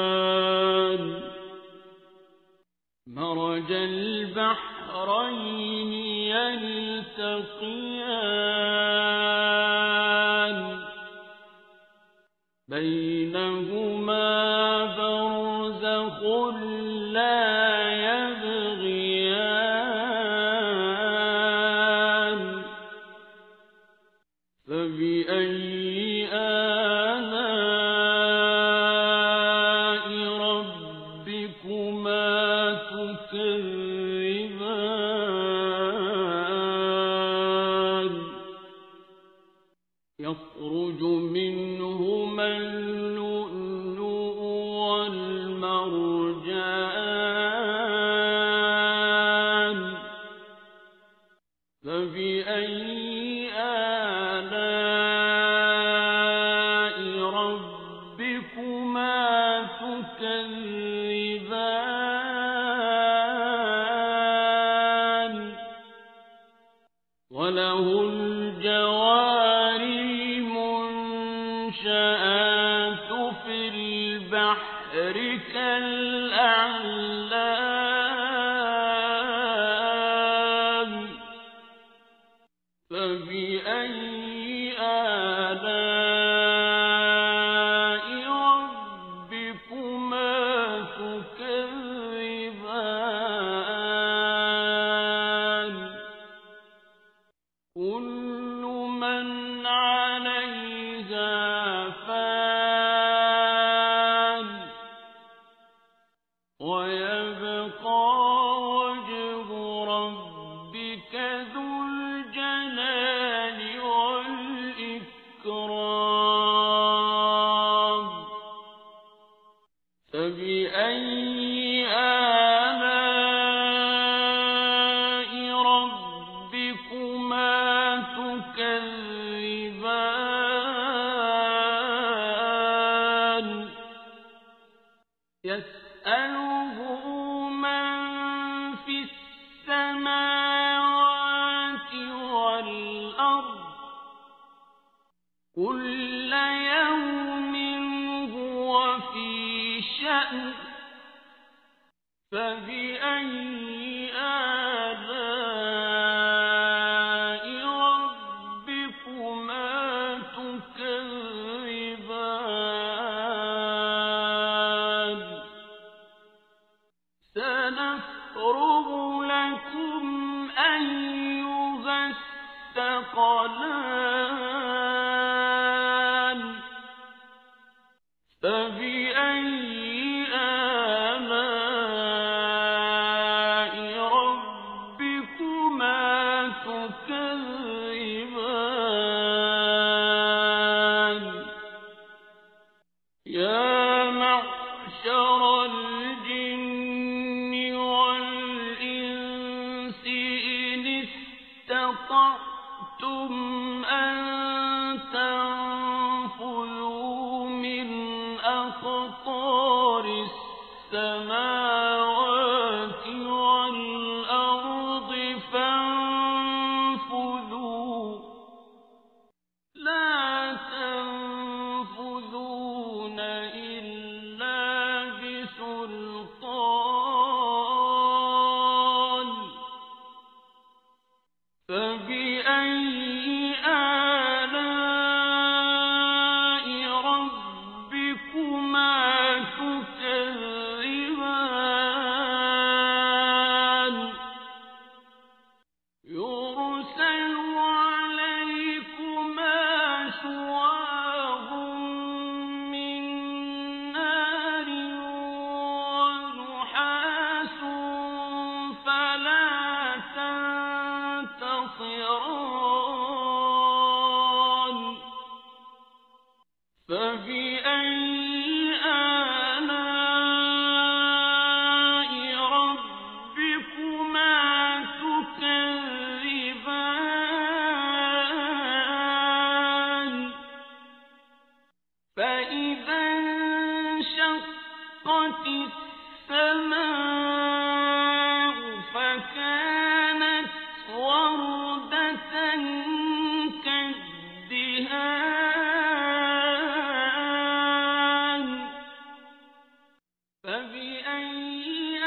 تكذبان مرج البحرين يلتقيان بينهما برزخ لا يبغيان يخرج منهما اللؤلؤ والمرجان فبأي آلاء ربكما تكذبان وله الجوار المنشآت في البحر كالأعلام فبأي آلاء ربكما تكذبان كل من عليها فان ويبقى وجه ربك ذو الجلال والإكرام فبأي آلاء ربكما تكذبان يسأله من في السماوات والأرض كل يوم هو في شأن فبأي آلاء ربكما تكذبان سنفرغ لكم أيها الثقلان فبأي آلاء ربكما تكذبان يا معشر الجن والإنس إن استطعتم أن تنفذوا من أقطار السماوات والأرض فانفذوا لا تنفذون إلا بسلطان فبأي آلاء ربكما تكذبان يرسل عليكما شواظ من نار ونحاس فلا تنتصران فبأي آلاء ربكما تكذبان فإذا انشقت السماء فكانت وردة كالدهان فبأي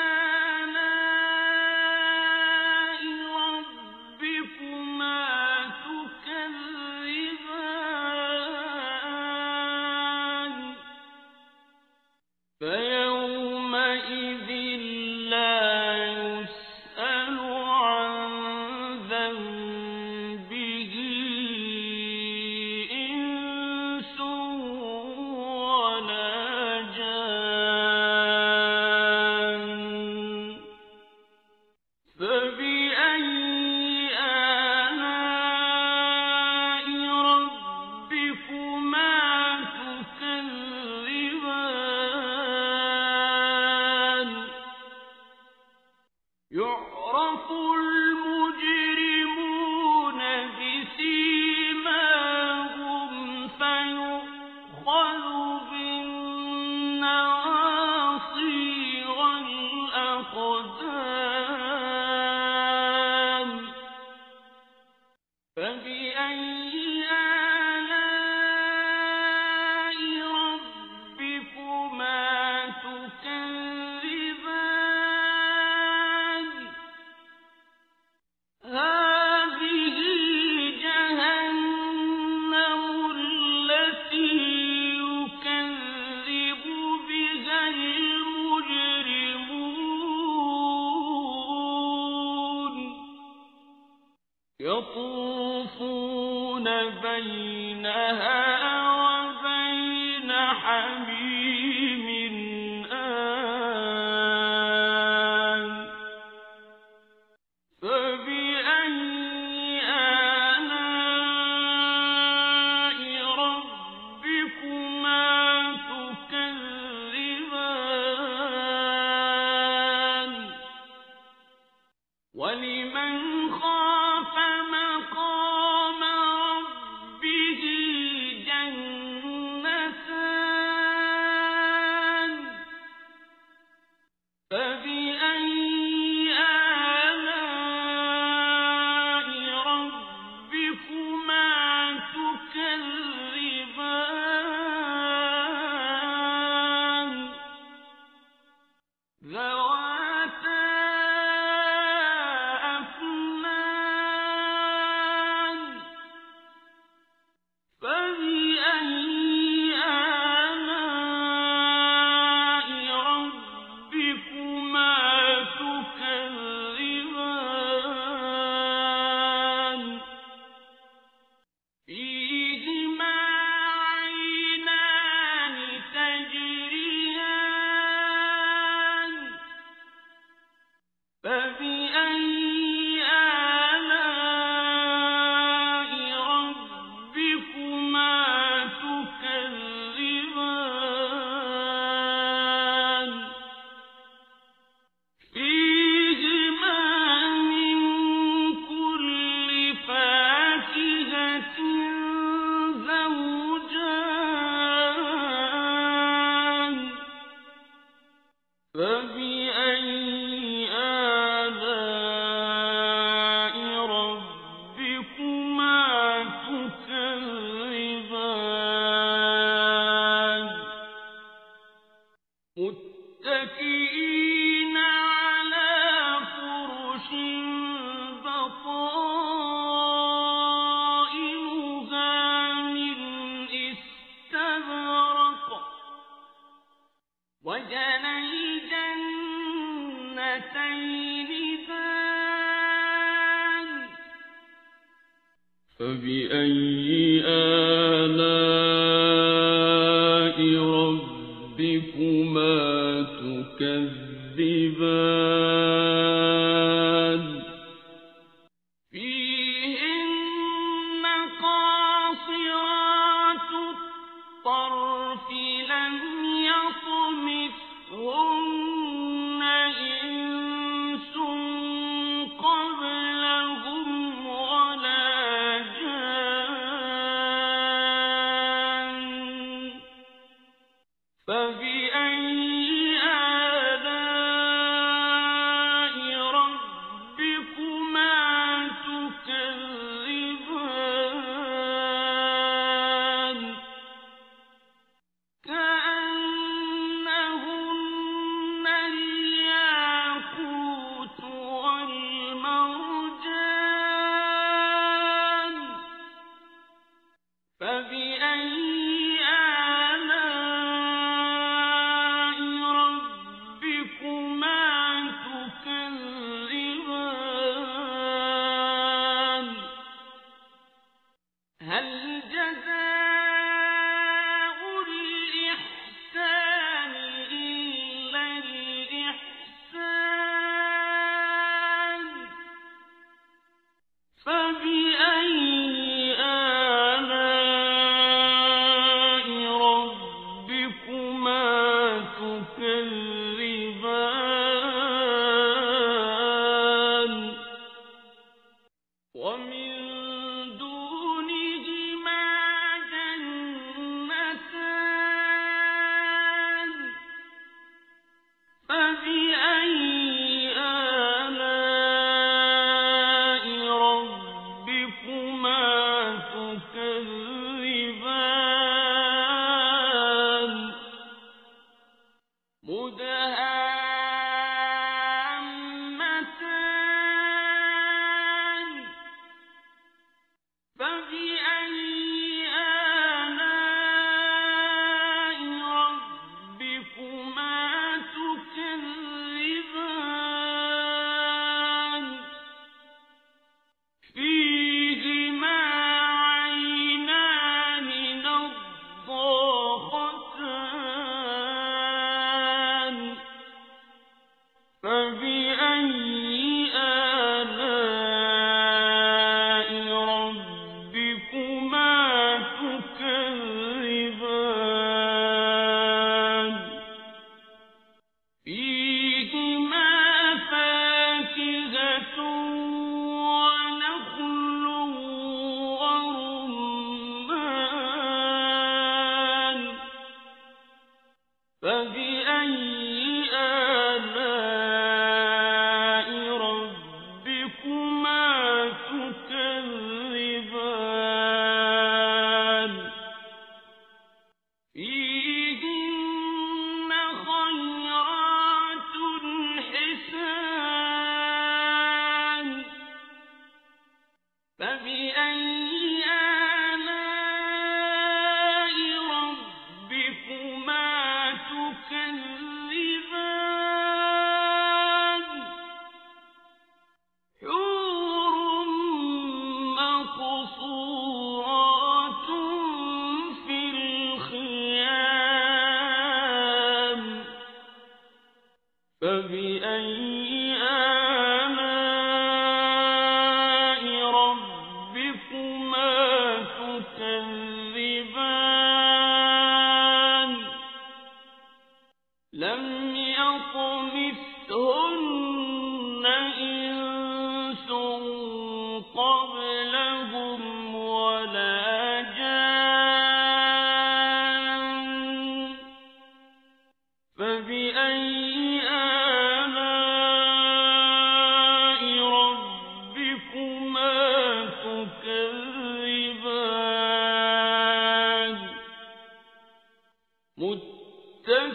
آلاء ربكما تكذبان فيومئذ لا يسأل عن ذنبه إنس ولا جان فبأي آلاء ربكما يعرف المجرمون بسيماهم فيؤخذ بالنواصي والأقدام فبأي آلاء ربكما تكذبان هذه جهنم التي يكذب بها المجرمون يطوفون بينها وبين حميم آن فبأي آلاء ربكما تكذبان ولمن خاف مقام ربه جنتان فبأي آلاء ربكما تكذبان ذواتا أفنان فبأي آلاء ربكما تكذبان فيهما عينان تجريان فبأي آلاء ربكما تكذبان فيهما من كل فاكهة زوجان فبأي آلاء ربكما تكذبان متكئين على فرش بطائنها من استبرق وجنى الجنتين دان فبأي آلاء ربكما تكذبان فيهن قاصرات الطرف لم يطمثهن إنس قبلهم ولا جان فبأي آلاء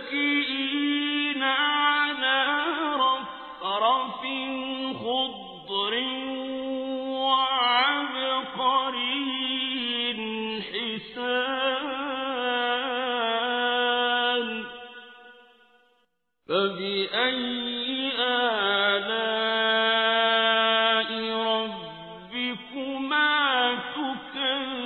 متكئين على رفرف خضر وعبقري حسان فبأي آلاء ربكما تكذبان